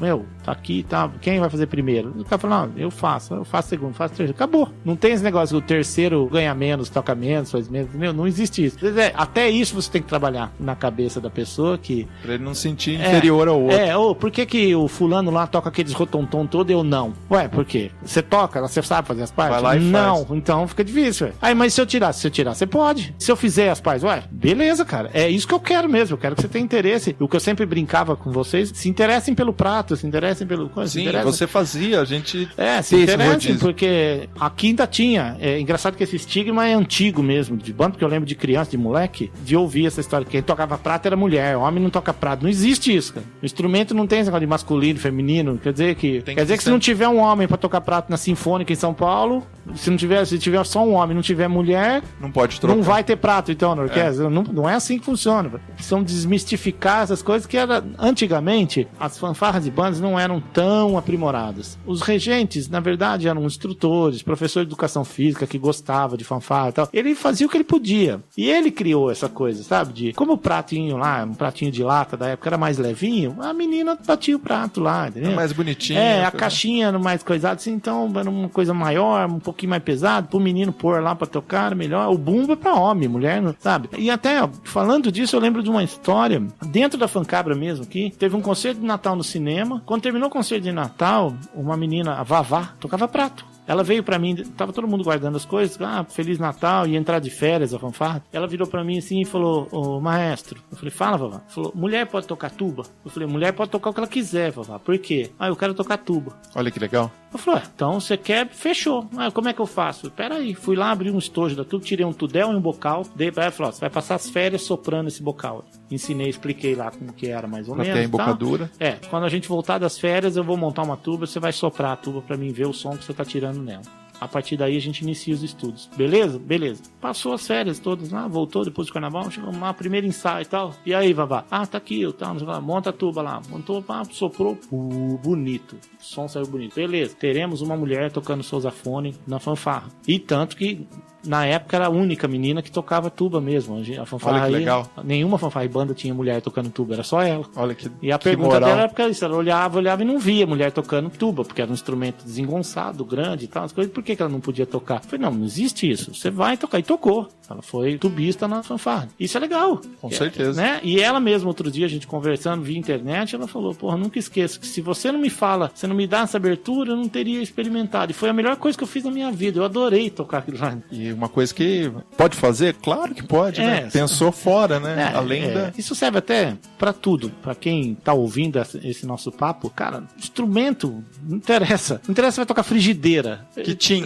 tá aqui, tá, quem vai fazer primeiro? O cara falou, não, eu faço segundo, faço terceiro. Acabou. Não tem esse negócio que o terceiro ganha menos, toca menos, faz menos, entendeu? Não existe isso. Até isso você tem que trabalhar na cabeça da pessoa que... Pra ele não sentir inferior ao outro. Por que o fulano lá toca aqueles rotontom todo e eu não? Ué, por quê? Você toca, você sabe fazer as partes? Vai lá e não, faz. então fica difícil, ué. Aí, mas se eu tirar, você pode. Se eu fizer as partes, ué, beleza, cara. É isso que eu quero mesmo, eu quero que você tenha interesse. O que eu sempre brincava com vocês, se interessem pelo prato, se interessem pelo... Sim, você fazia, a gente... se interessem, porque aqui ainda tinha. É engraçado que esse estigma é antigo mesmo, de banda, porque eu lembro de criança, de moleque, de ouvir essa história. Quem tocava prato era mulher, homem não toca prato. Não existe isso, cara. O instrumento não tem esse negócio de masculino, feminino. Quer dizer que se não tiver um homem pra tocar prato na Sinfônica em São Paulo, se tiver só um homem, não tiver mulher, não pode trocar. Não vai ter prato, então, na orquestra. Não é assim que funciona. São desmistificar essas coisas que antigamente, as fanfarras de bandas não eram tão aprimoradas. Os regentes, na verdade, eram instrutores, professor de educação física que gostava de fanfarra e tal. Ele fazia o que ele podia. E ele criou essa coisa, sabe? Como o pratinho lá, um pratinho de lata da época era mais levinho, a menina batia o prato lá, entendeu? Mais bonitinho. A caixinha era mais coisada assim, então era uma coisa maior, um pouquinho mais pesado, pro menino pôr lá pra tocar, melhor. O bumbo é pra homem, mulher, não, sabe? E até, falando disso, eu lembro de uma história, dentro da Fancabra mesmo aqui, teve um concerto de Natal no cinema. Quando terminou o concerto de Natal, uma menina, a Vavá, tocava prato. Ela veio pra mim, tava todo mundo guardando as coisas, Feliz Natal, ia entrar de férias a fanfarra. Ela virou pra mim assim e falou, ô maestro, eu falei, fala, Vavá. Falou, mulher pode tocar tuba? Eu falei, mulher pode tocar o que ela quiser, Vavá. Por quê? Eu quero tocar tuba. Olha que legal. Eu falei, então você quer, fechou. Como é que eu faço? Pera aí, fui lá, abri um estojo da tuba, tirei um tudel e um bocal, dei pra ela e falou, você vai passar as férias soprando esse bocal. Ensinei, expliquei lá como que era mais ou menos. Até a embocadura. Quando a gente voltar das férias, eu vou montar uma tuba, você vai soprar a tuba pra mim ver o som que você tá tirando nela. A partir daí a gente inicia os estudos. Beleza? Beleza. Passou as férias todas lá, voltou depois do carnaval, chegamos lá, primeiro ensaio e tal. E aí, Vavá? Tá aqui, monta a tuba lá. Montou, soprou, bonito. O som saiu bonito. Beleza. Teremos uma mulher tocando sousafone na fanfarra. E tanto que na época era a única menina que tocava tuba mesmo. A fanfarra. Olha que legal. Nenhuma fanfarra e banda tinha mulher tocando tuba, era só ela. Olha que E a pergunta moral. dela era porque isso, ela olhava e não via mulher tocando tuba, porque era um instrumento desengonçado, grande e tal, as coisas. Por que ela não podia tocar? Eu falei, não existe isso. Você vai tocar. E tocou. Ela foi tubista na fanfarra. Isso é legal. Com certeza. Né? E ela mesma, outro dia, a gente conversando via internet, ela falou, nunca esqueça que se você não me fala, você não me dá essa abertura, eu não teria experimentado. E foi a melhor coisa que eu fiz na minha vida. Eu adorei tocar aquilo lá. E uma coisa que pode fazer? Claro que pode, né? Pensou fora, né? Isso serve até pra tudo. Pra quem tá ouvindo esse nosso papo, cara, instrumento, não interessa. Não interessa se vai tocar frigideira. Que tinha.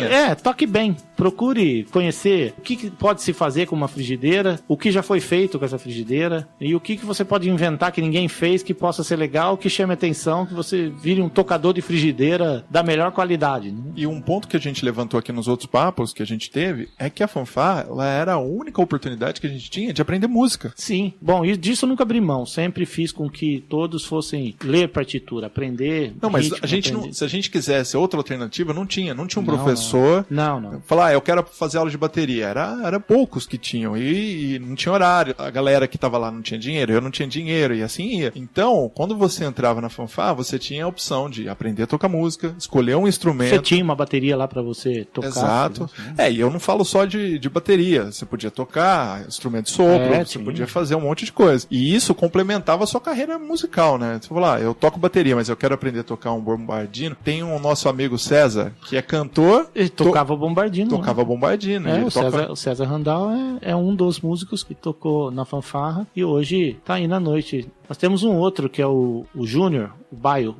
Toque bem. Procure conhecer o que pode se fazer com uma frigideira, o que já foi feito com essa frigideira e o que você pode inventar que ninguém fez, que possa ser legal, que chame atenção, que você vire um tocador de frigideira da melhor qualidade. Né? E um ponto que a gente levantou aqui nos outros papos que a gente teve é que a fanfarra, ela era a única oportunidade que a gente tinha de aprender música. Sim. Bom, e disso eu nunca abri mão. Sempre fiz com que todos fossem ler partitura, aprender. Não, mas ritmo, a gente não, se a gente quisesse outra alternativa, não tinha um professor. Não. Falar, eu quero fazer aula de bateria. Era pouco. poucos que tinham, e não tinha horário. A galera que tava lá não tinha dinheiro, eu não tinha dinheiro, e assim ia. Então, quando você entrava na fanfarra, você tinha a opção de aprender a tocar música, escolher um instrumento. Você tinha uma bateria lá pra você tocar. Exato. E eu não falo só de bateria. Você podia tocar instrumento de sopro, você podia fazer um monte de coisa. E isso complementava a sua carreira musical, né? Você falou, eu toco bateria, mas eu quero aprender a tocar um bombardino. Tem um nosso amigo César, que é cantor. Ele tocava bombardino. Tocava bombardino. O César Randall é um dos músicos que tocou na fanfarra e hoje tá aí na noite. Nós temos um outro que é o Júnior,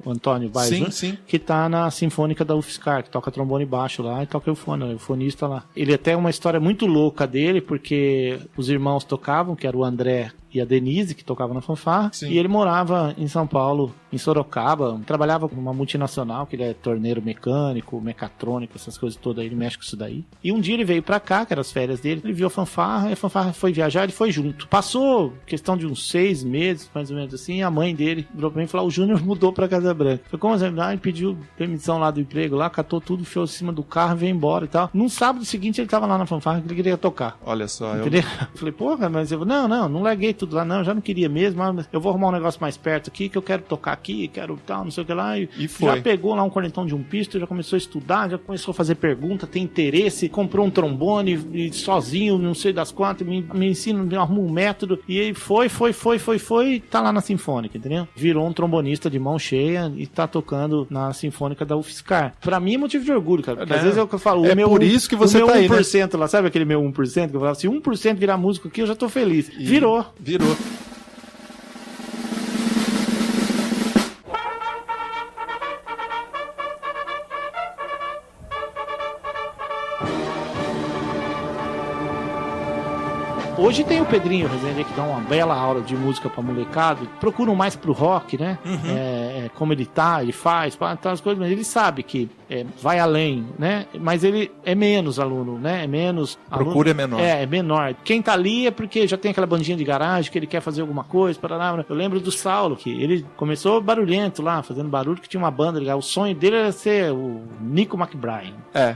o Antônio Baio, sim. que tá na Sinfônica da UFSCar, que toca trombone baixo lá e toca o fonista lá. Ele até uma história muito louca dele, porque os irmãos tocavam, que era o André e a Denise, que tocavam na fanfarra, Sim. e ele morava em São Paulo, em Sorocaba, trabalhava com uma multinacional, que ele é torneiro mecânico, mecatrônico, essas coisas todas, ele mexe com isso daí. E um dia ele veio pra cá, que eram as férias dele, ele viu a fanfarra, e a fanfarra foi viajar, ele foi junto. Passou questão de uns 6 meses, mais ou menos assim, a mãe dele virou pra mim e falou, o Júnior mudou pra Casa Branca. Foi como assim? Ele pediu permissão lá do emprego, lá, catou tudo, enfiou em cima do carro, veio embora e tal. No sábado seguinte ele tava lá na fanfarra, que ele queria tocar. Olha só. Eu falei, porra, mas eu não larguei tudo lá, não, eu já não queria mesmo, mas eu vou arrumar um negócio mais perto aqui, que eu quero tocar aqui, quero tal, não sei o que lá. E foi. Já pegou lá um cornetão de um pisto, já começou a estudar, já começou a fazer pergunta, tem interesse, comprou um trombone e sozinho, não sei das quantas, me ensina, me arruma um método, e aí foi, tá lá na Sinfônica, entendeu? Virou um trombonista de mão cheia e tá tocando na Sinfônica da UFSCAR. Pra mim é motivo de orgulho, cara, porque às vezes é o que eu falo, por isso que você tá aí, né? 1% lá, sabe aquele meu 1% que eu falava, se 1% virar músico aqui, eu já tô feliz. Virou. Hoje tem o Pedrinho Rezende que dá uma bela aula de música pra molecado. Procuram mais pro rock, né? Como ele faz, as coisas, mas ele sabe que vai além, né? Mas ele é menos aluno, né? É menos. Procura é menor. É menor. Quem tá ali é porque já tem aquela bandinha de garagem que ele quer fazer alguma coisa. Eu lembro do Saulo, que ele começou barulhento lá, fazendo barulho, que tinha uma banda legal. O sonho dele era ser o Nico McBride.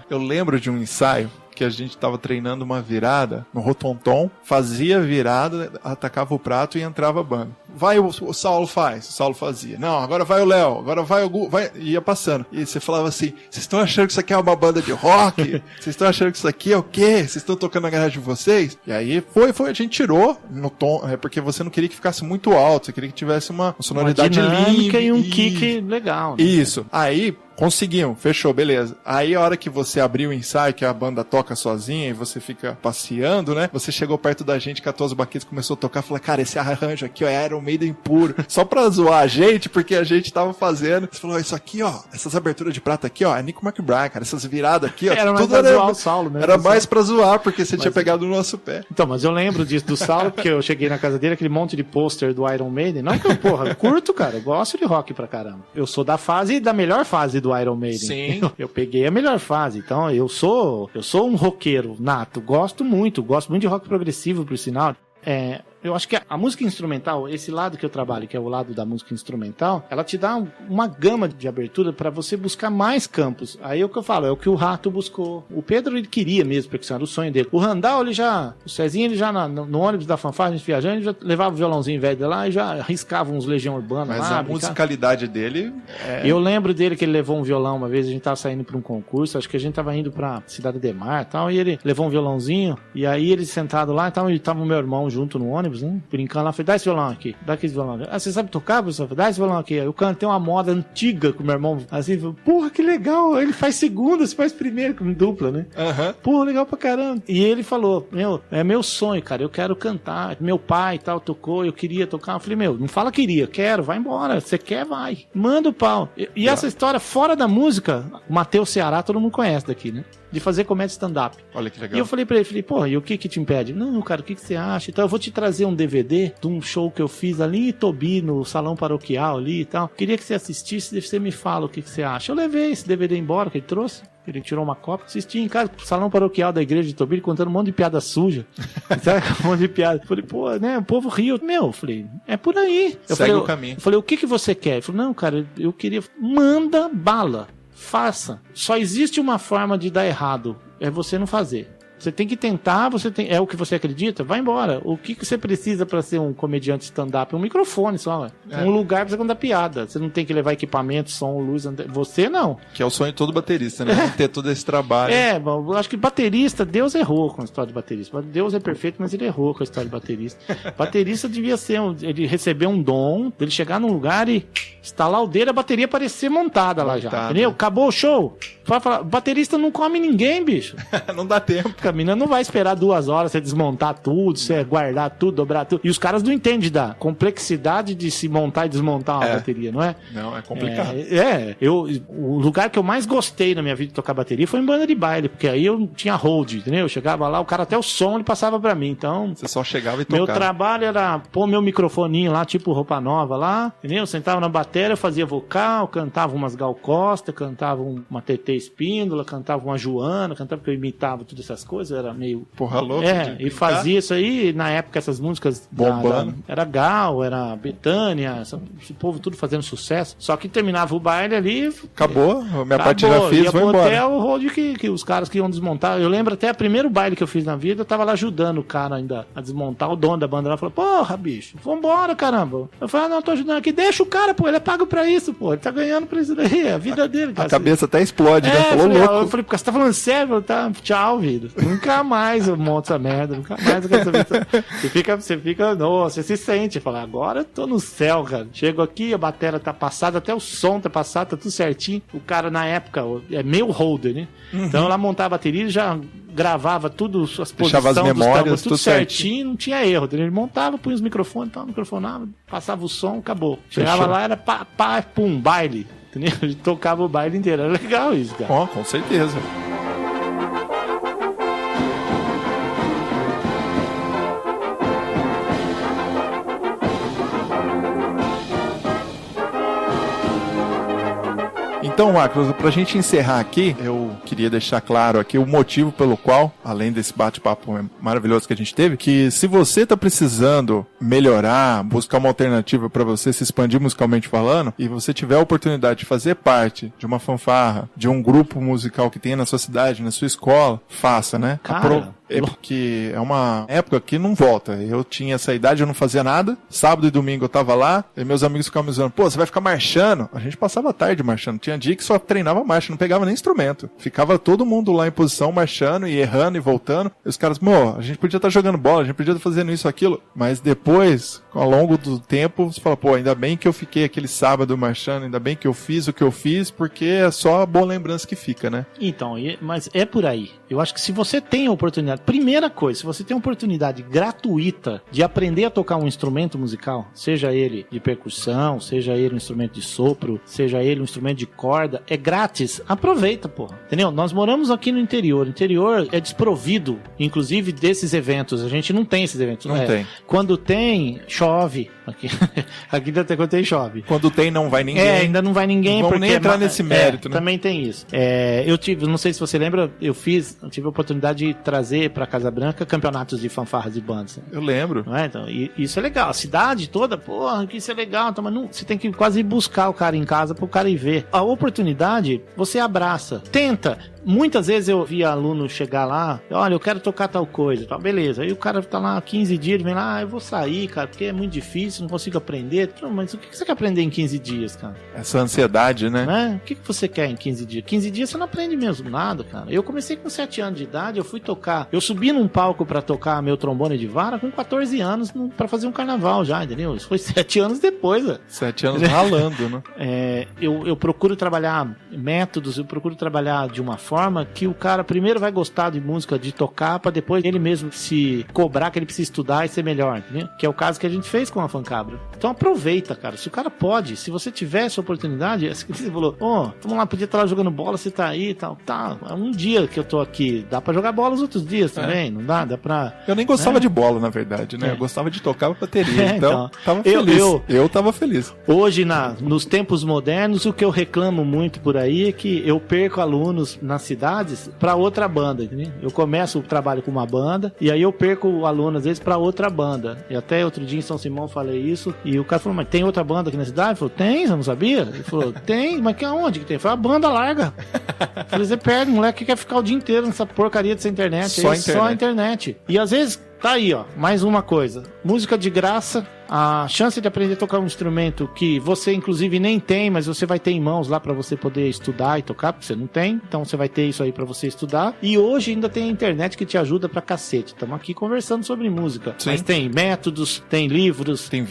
Eu lembro de um ensaio que a gente tava treinando uma virada no Rotontom, fazia virada, atacava o prato e entrava a banda. Vai, o Saulo faz, o Saulo fazia. Não, agora vai o Léo, agora vai o Gu, ia passando. E você falava assim, vocês estão achando que isso aqui é uma banda de rock? Vocês estão achando que isso aqui é o quê? Vocês estão tocando na garagem de vocês? E aí a gente tirou no tom, porque você não queria que ficasse muito alto, você queria que tivesse uma sonoridade limpa e um kick legal. Né? Isso. Aí conseguimos, fechou, beleza. Aí a hora que você abriu o ensaio, que a banda toca sozinha e você fica passeando, né? Você chegou perto da gente, catou as baquetas, começou a tocar, falou, cara, esse arranjo aqui, ó, é Iron Maiden puro. Só pra zoar a gente, porque a gente tava fazendo. Você falou, isso aqui, ó, essas aberturas de prata aqui, ó, é Nico McBride, cara, essas viradas aqui, ó. Era mais pra zoar o Saulo, né? Era mais pra zoar, porque você tinha pegado no nosso pé. Então, mas eu lembro disso do Saulo, porque eu cheguei na casa dele, aquele monte de pôster do Iron Maiden. Não que eu, curto, cara, eu gosto de rock pra caramba. Eu sou da melhor fase do Iron Maiden. Sim. Eu peguei a melhor fase, então eu sou um roqueiro nato, gosto muito de rock progressivo, por sinal. Eu acho que a música instrumental, esse lado que eu trabalho, que é o lado da música instrumental, ela te dá uma gama de abertura para você buscar mais campos. Aí é o que eu falo, é o que o Rato buscou. O Pedro, ele queria mesmo, porque era o sonho dele. O Randall, o Cezinho, ele já no ônibus da fanfarra, a gente viajando, ele já levava o violãozinho velho de lá e já riscava uns Legião Urbana. Mas lá, a musicalidade dele Eu lembro dele que ele levou um violão uma vez, a gente tava saindo pra um concurso, acho que a gente tava indo pra Cidade Ademar e tal, e ele levou um violãozinho, e aí ele sentado lá e tava o meu irmão junto no ônibus, né? Brincando lá, falei, dá esse violão aqui, dá aquele violão. Você sabe tocar, professor? Dá esse violão aqui. Aí eu cantei uma moda antiga com o meu irmão, assim, porra, que legal, ele faz segunda, você faz primeira, com dupla, né? Porra, legal pra caramba. E ele falou, é meu sonho, cara, eu quero cantar, meu pai e tal tocou, eu queria tocar. Eu falei, não fala queria, quero, vai embora, você quer, vai, manda o pau. E essa história, fora da música, o Matheus Ceará, todo mundo conhece daqui, né? De fazer comédia stand-up. Olha que legal. E eu falei pra ele, porra, e o que te impede? Não, cara, o que você acha? Então eu vou te trazer um DVD de um show que eu fiz ali em Itobi, no salão paroquial ali e tal. Queria que você assistisse e você me fala o que você acha. Eu levei esse DVD embora que ele trouxe. Ele tirou uma cópia, assisti em casa, salão paroquial da igreja de Itobi, contando um monte de piada suja. Sabe? Um monte de piada. Falei, pô, né, o povo riu. Falei, é por aí. Segue o caminho. Eu falei, o que você quer? Ele falou, não, cara, eu queria... Manda bala. Faça. Só existe uma forma de dar errado. É você não fazer. Você tem que tentar, é o que você acredita? Vai embora. O que você precisa pra ser um comediante stand-up? Um microfone só, um lugar pra você contar piada. Você não tem que levar equipamento, som, luz, você não. Que é o sonho de todo baterista, né? Ter todo esse trabalho. Eu acho que baterista, Deus errou com a história de baterista. Deus é perfeito, mas ele errou com a história de baterista. Baterista devia ser, ele receber um dom, ele chegar num lugar e instalar o dedo, a bateria parecer montada lá já, entendeu? Acabou o show. Baterista não come ninguém, bicho. Não dá tempo. A menina não vai esperar 2 horas você desmontar tudo, você guardar tudo, dobrar tudo. E os caras não entendem da complexidade de se montar e desmontar uma bateria, não é? Não, é complicado. O lugar que eu mais gostei na minha vida de tocar bateria foi em banda de baile, porque aí eu tinha hold, entendeu? Eu chegava lá, o cara até o som ele passava pra mim, então... Você só chegava e tocava. Meu trabalho era pôr meu microfoninho lá, tipo Roupa Nova lá, entendeu? Eu sentava na bateria, eu fazia vocal, cantava umas Gal Costa, cantava uma TT Espíndola, cantava uma Joana, cantava porque eu imitava todas essas coisas, era meio... Porra louca. E fazia isso aí, na época essas músicas... Bombando. Era Gal, era Betânia, esse povo tudo fazendo sucesso, só que terminava o baile ali... Acabou, minha parte já fiz, vou embora. Até o hold que os caras que iam desmontar, eu lembro até o primeiro baile que eu fiz na vida, eu tava lá ajudando o cara ainda a desmontar, o dono da banda lá falou, porra, bicho, vambora, caramba. Eu falei, não, tô ajudando aqui, deixa o cara, pô, ele é pago pra isso, pô, ele tá ganhando pra isso daí, é a vida dele, cara. A cabeça até explode, né? Falou louco. Eu falei, você tá falando sério? Tá, tchau, vida. Nunca mais eu monto essa merda, nunca mais eu quero saber. Você fica, nossa, você se sente, fala, agora eu tô no céu, cara. Chego aqui, a bateria tá passada, até o som tá passado, tá tudo certinho. O cara, na época, é meio holder, né? Então eu lá montava a bateria e já gravava tudo, as posições, as memórias, tudo certinho, não tinha erro. Ele montava, punha os microfones, então, microfonava, passava o som, acabou. Chegava lá, era pá, pum, baile. Entendeu? Ele tocava o baile inteiro. Era legal isso, cara. Com certeza. Então, Marcos, pra gente encerrar aqui, eu queria deixar claro aqui o motivo pelo qual, além desse bate-papo maravilhoso que a gente teve, que se você tá precisando melhorar, buscar uma alternativa pra você se expandir musicalmente falando, e você tiver a oportunidade de fazer parte de uma fanfarra, de um grupo musical que tenha na sua cidade, na sua escola, faça, né? É porque é uma época que não volta. Eu tinha essa idade, eu não fazia nada. Sábado e domingo eu tava lá, e meus amigos ficavam me dizendo, pô, você vai ficar marchando? A gente passava a tarde marchando. Tinha dia que só treinava marcha, não pegava nem instrumento. Ficava todo mundo lá em posição, marchando e errando e voltando. E os caras, a gente podia estar jogando bola, a gente podia estar fazendo isso, aquilo. Mas depois, ao longo do tempo, você fala, pô, ainda bem que eu fiquei aquele sábado marchando, ainda bem que eu fiz o que eu fiz, porque é só a boa lembrança que fica, né? Então, mas é por aí. Eu acho que se você tem a oportunidade, primeira coisa, se você tem a oportunidade gratuita de aprender a tocar um instrumento musical, seja ele de percussão, seja ele um instrumento de sopro, seja ele um instrumento de corda, é grátis, aproveita, porra. Entendeu? Nós moramos aqui no interior. O interior é desprovido, inclusive, desses eventos. A gente não tem esses eventos. Não tem. Quando tem, chove. Aqui até quando tem, chove. Quando tem, não vai ninguém. Ainda não vai ninguém. Não vamos nem entrar nesse mérito, né? Também tem isso. Eu tive, não sei se você lembra, eu tive a oportunidade de trazer pra Casa Branca campeonatos de fanfarras e bandas. Eu lembro. Não é? Então, isso é legal. A cidade toda, porra, que isso é legal. Então, mas não, você tem que quase ir buscar o cara em casa pro cara ir ver. A oportunidade, você abraça. Tenta. Muitas vezes eu vi aluno chegar lá, olha, eu quero tocar tal coisa, tal, beleza. Aí o cara tá lá 15 dias, ele vem lá, eu vou sair, cara, porque é muito difícil, não consigo aprender. Mas o que você quer aprender em 15 dias, cara? Essa ansiedade, né? O que você quer em 15 dias? 15 dias você não aprende mesmo nada, cara. Eu comecei com 7 anos de idade, eu fui tocar. Eu subi num palco pra tocar meu trombone de vara com 14 anos pra fazer um carnaval já, entendeu? Isso foi 7 anos depois, velho. 7 anos ralando, né? Eu procuro trabalhar métodos, eu procuro trabalhar de uma forma que o cara primeiro vai gostar de música, de tocar, pra depois ele mesmo se cobrar que ele precisa estudar e ser melhor, entendeu? Que é o caso que a gente fez com a Fancabra. Então aproveita, cara. Se o cara pode, se você tiver essa oportunidade, você falou, vamos lá, podia estar lá jogando bola, você tá aí e tal. Tá, um dia que eu tô aqui, dá pra jogar bola os outros dias também, não dá? Dá pra... Eu nem gostava de bola, na verdade, né? Eu gostava de tocar bateria, então tava feliz. Eu tava feliz. Hoje, nos tempos modernos, o que eu reclamo muito por aí é que eu perco alunos nas cidades pra outra banda, entendeu? Eu começo o trabalho com uma banda e aí eu perco o aluno às vezes pra outra banda. E até outro dia em São Simão eu falei isso e o cara falou, mas tem outra banda aqui na cidade? Ele falou, tem, você não sabia? Ele falou, tem, mas que aonde que tem? Eu falei, a banda larga. Eu falei, você perde, moleque que quer ficar o dia inteiro nessa porcaria dessa internet. Só a internet. E às vezes, tá aí, ó, mais uma coisa. Música de graça, a chance de aprender a tocar um instrumento que você inclusive nem tem, mas você vai ter em mãos lá pra você poder estudar e tocar, porque você não tem, então você vai ter isso aí pra você estudar. E hoje ainda tem a internet que te ajuda pra cacete. Estamos aqui conversando sobre música. Sim. Mas tem métodos, tem livros, tem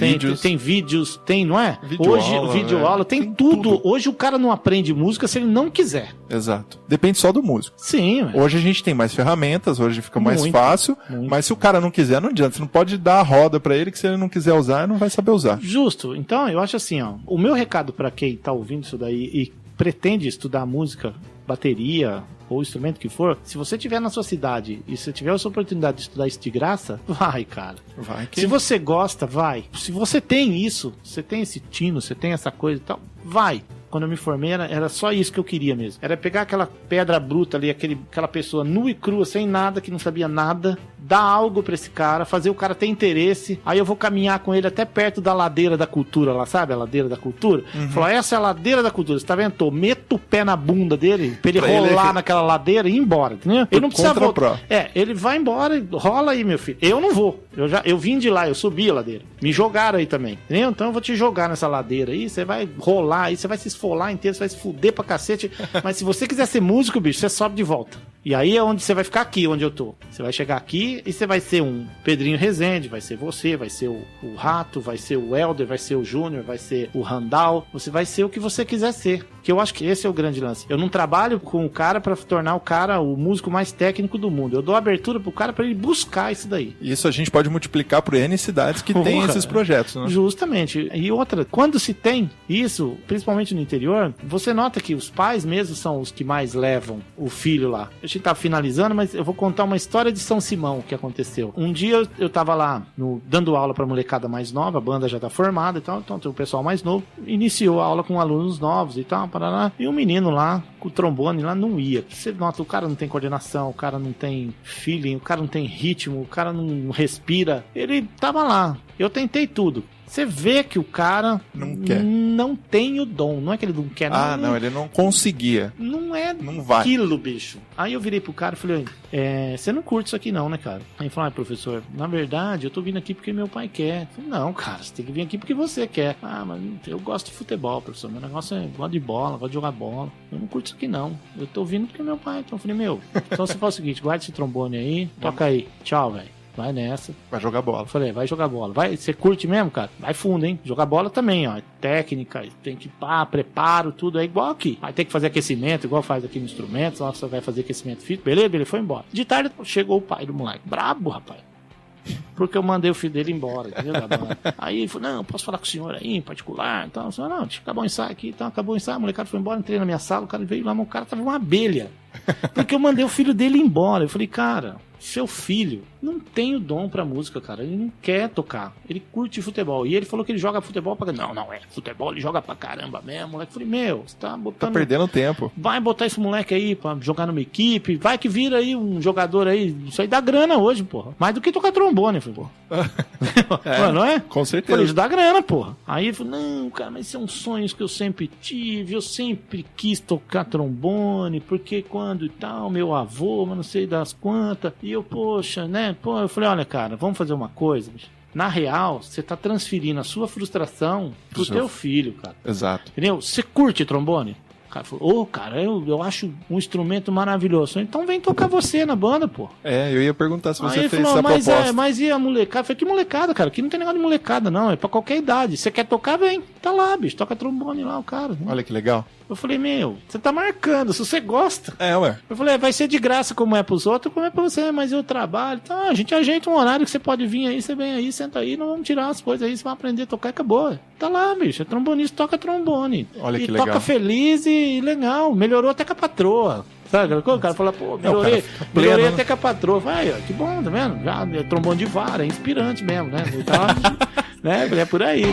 vídeos, tem, não é? Videoaula, tem tudo. Hoje o cara não aprende música se ele não quiser. Exato. Depende só do músico. Sim. Hoje a gente tem mais ferramentas, hoje fica mais fácil, mas se o cara não quiser, não adianta. Você não pode dar a roda pra ele que se ele não quiser usar, não vai saber usar. Justo. Então, eu acho assim, ó, o meu recado pra quem tá ouvindo isso daí e pretende estudar música, bateria ou instrumento que for, se você tiver na sua cidade e se tiver essa oportunidade de estudar isso de graça, vai, cara. Vai que... Se você gosta, vai. Se você tem isso, você tem esse tino, você tem essa coisa e tal, vai. Quando eu me formei, era só isso que eu queria mesmo. Era pegar aquela pedra bruta ali, aquela pessoa nua e crua, sem nada, que não sabia nada, dar algo pra esse cara, fazer o cara ter interesse, aí eu vou caminhar com ele até perto da ladeira da cultura lá, sabe? A ladeira da cultura. Falar, essa é a ladeira da cultura, você tá vendo? Eu meto o pé na bunda dele, pra ele rolar naquela ladeira e ir embora, entendeu? Ele não precisa voltar. Ele vai embora, rola aí, meu filho. Eu não vou. Eu vim de lá, eu subi a ladeira. Me jogaram aí também, entendeu? Então eu vou te jogar nessa ladeira aí, você vai rolar aí, você vai se esfolar inteiro, você vai se fuder pra cacete. Mas se você quiser ser músico, bicho, você sobe de volta. E aí é onde você vai ficar aqui, onde eu tô. Você vai chegar aqui e você vai ser um Pedrinho Rezende, vai ser você, vai ser o Rato, vai ser o Helder, vai ser o Júnior, vai ser o Randall. Você vai ser o que você quiser ser. Que eu acho que esse é o grande lance. Eu não trabalho com o cara pra tornar o cara o músico mais técnico do mundo. Eu dou abertura pro cara pra ele buscar isso daí. Isso a gente pode multiplicar por N cidades que tem esses projetos, né? Justamente. E outra, quando se tem isso, principalmente no interior, você nota que os pais mesmo são os que mais levam o filho lá. A gente tá finalizando, mas eu vou contar uma história de São Simão que aconteceu. Um dia eu tava lá dando aula pra molecada mais nova, a banda já tá formada e tal, então tem o pessoal mais novo, iniciou a aula com alunos novos e tal, e um menino lá, com o trombone lá, não ia. Você nota, o cara não tem coordenação, o cara não tem feeling, o cara não tem ritmo, o cara não respira. Ele tava lá. Eu tentei tudo. Você vê que o cara não tem o dom. Não é que ele não quer. Não, ele não conseguia. Não vai. Aquilo, bicho. Aí eu virei pro cara e falei, você não curte isso aqui não, né, cara? Aí ele falou, professor, na verdade eu tô vindo aqui porque meu pai quer. Eu falei, não, cara, você tem que vir aqui porque você quer. Mas eu gosto de futebol, professor. Meu negócio é gosto de bola, gosto de jogar bola. Eu não curto isso aqui não. Eu tô vindo porque meu pai. Então eu falei, então você faz o seguinte, guarda esse trombone aí, toca aí. Tchau, velho. Vai nessa. Vai jogar bola. Eu falei, vai jogar bola. Você curte mesmo, cara? Vai fundo, hein? Jogar bola também, ó. Técnica, tem que preparo, tudo. É igual aqui. Vai ter que fazer aquecimento, igual faz aqui no instrumento. Só você vai fazer aquecimento físico. Beleza? Ele foi embora. De tarde chegou o pai do moleque. Brabo, rapaz. Porque eu mandei o filho dele embora, entendeu? Aí ele falou, não, posso falar com o senhor aí, em particular? Então, eu falei, não, acabou o ensaio aqui, então acabou o ensaio, o molecado foi embora, entrei na minha sala, o cara veio lá, mas o cara tava uma abelha. Porque eu mandei o filho dele embora. Eu falei, cara, seu filho não tem o dom pra música, cara. Ele não quer tocar. Ele curte futebol. E ele falou que ele joga futebol pra... Não, futebol ele joga pra caramba mesmo. Moleque, eu falei, você tá botando... Tá perdendo tempo. Vai botar esse moleque aí pra jogar numa equipe. Vai que vira aí um jogador aí. Isso aí dá grana hoje, porra. Mais do que tocar trombone, eu falei, porra. Não é? Com certeza. Falei, isso dá grana, porra. Aí ele falou, não, cara, mas são sonhos que eu sempre tive. Eu sempre quis tocar trombone, porque quando e tal, meu avô, mas não sei das quantas. E eu, poxa, né? Pô, eu falei, olha, cara, vamos fazer uma coisa, bicho. Na real, você tá transferindo a sua frustração pro teu filho, cara. Exato. Entendeu? Você curte trombone? O cara falou, cara, eu acho um instrumento maravilhoso. Então vem tocar você na banda, pô. Eu ia perguntar se você aí fez falou, essa proposta. Mas e a molecada? Eu falei, que molecada, cara? Aqui não tem negócio de molecada, não. É pra qualquer idade. Você quer tocar, vem. Tá lá, bicho. Toca trombone lá, o cara. Né? Olha que legal. Eu falei, você tá marcando, se você gosta. Ué. Eu falei, vai ser de graça como é pros outros, como é pra você, mas eu trabalho. Então, a gente ajeita um horário que você pode vir aí, você vem aí, senta aí, não vamos tirar as coisas aí, você vai aprender a tocar e acabou. Tá lá, bicho, é trombonista, toca trombone. Olha que legal. E legal. toca feliz e legal, melhorou até com a patroa. Sabe, o cara fala, melhorei até com a patroa. Vai, que bom, tá vendo? Já é trombone de vara, é inspirante mesmo, né? Então, né? É por aí.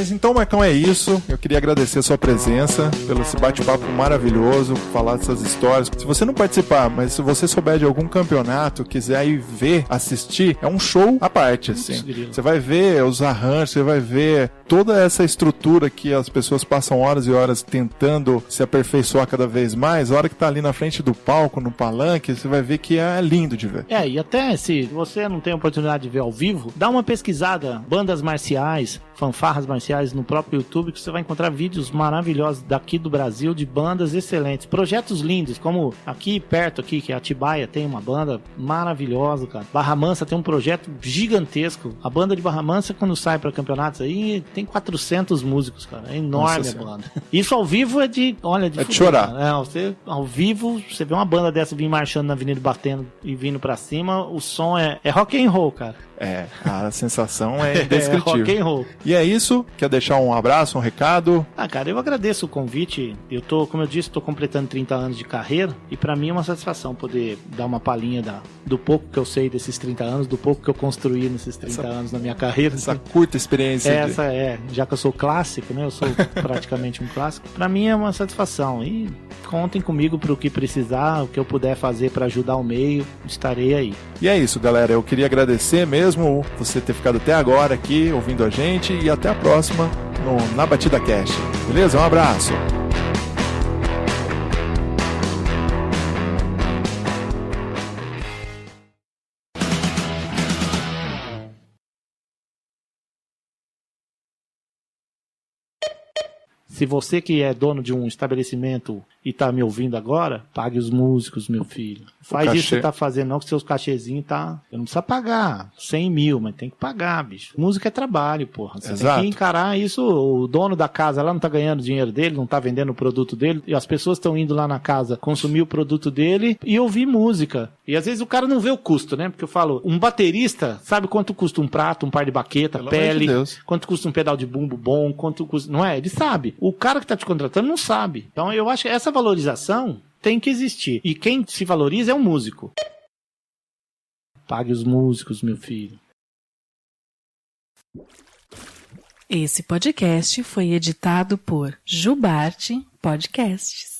Mas então, Marcão, é isso. Eu queria agradecer a sua presença, pelo esse bate-papo maravilhoso, falar dessas histórias. Se você não participar, mas se você souber de algum campeonato, quiser ir ver, assistir, é um show à parte, assim. Você vai ver os arranjos, você vai ver toda essa estrutura que as pessoas passam horas e horas tentando se aperfeiçoar cada vez mais. A hora que tá ali na frente do palco, no palanque, você vai ver que é lindo de ver. E até se você não tem a oportunidade de ver ao vivo, dá uma pesquisada, bandas marciais, fanfarras marciais no próprio YouTube, que você vai encontrar vídeos maravilhosos daqui do Brasil, de bandas excelentes, projetos lindos, como aqui perto aqui, que é Atibaia, tem uma banda maravilhosa, cara. Barra Mansa tem um projeto gigantesco. A banda de Barra Mansa, quando sai para campeonatos aí, tem 400 músicos, cara. É enorme a banda. Isso ao vivo é de, olha, de chorar. Você, ao vivo, você vê uma banda dessa vir marchando na avenida, batendo e vindo pra cima, o som é rock and roll, cara. A sensação é indescritível. Rock and roll. E é isso. Quer deixar um abraço, um recado? Cara, eu agradeço o convite. Eu tô, como eu disse, tô completando 30 anos de carreira e pra mim é uma satisfação poder dar uma palhinha do pouco que eu sei desses 30 anos, do pouco que eu construí nesses 30 anos na minha carreira. Essa curta experiência. Já que eu sou clássico, né? Eu sou praticamente um clássico. Pra mim é uma satisfação. E contem comigo pro que precisar, o que eu puder fazer pra ajudar o meio, estarei aí. E é isso, galera. Eu queria agradecer mesmo você ter ficado até agora aqui ouvindo a gente e até a próxima Na Batida Cast. Beleza? Um abraço. Se você que é dono de um estabelecimento e tá me ouvindo agora, pague os músicos, meu filho. Faz isso que você tá fazendo, não, que seus cachezinhos tá... Eu não precisa pagar 100 mil, mas tem que pagar, bicho. Música é trabalho, porra. Você tem que encarar isso. O dono da casa lá não tá ganhando dinheiro dele, não tá vendendo o produto dele, e as pessoas estão indo lá na casa consumir o produto dele e ouvir música. E às vezes o cara não vê o custo, né? Porque eu falo, um baterista sabe quanto custa um prato, um par de baqueta, pele, quanto custa um pedal de bumbo bom, quanto custa... Não é? Ele sabe. O cara que tá te contratando não sabe. Então eu acho que essa valorização tem que existir. E quem se valoriza é o músico. Pague os músicos, meu filho. Esse podcast foi editado por Jubarte Podcasts.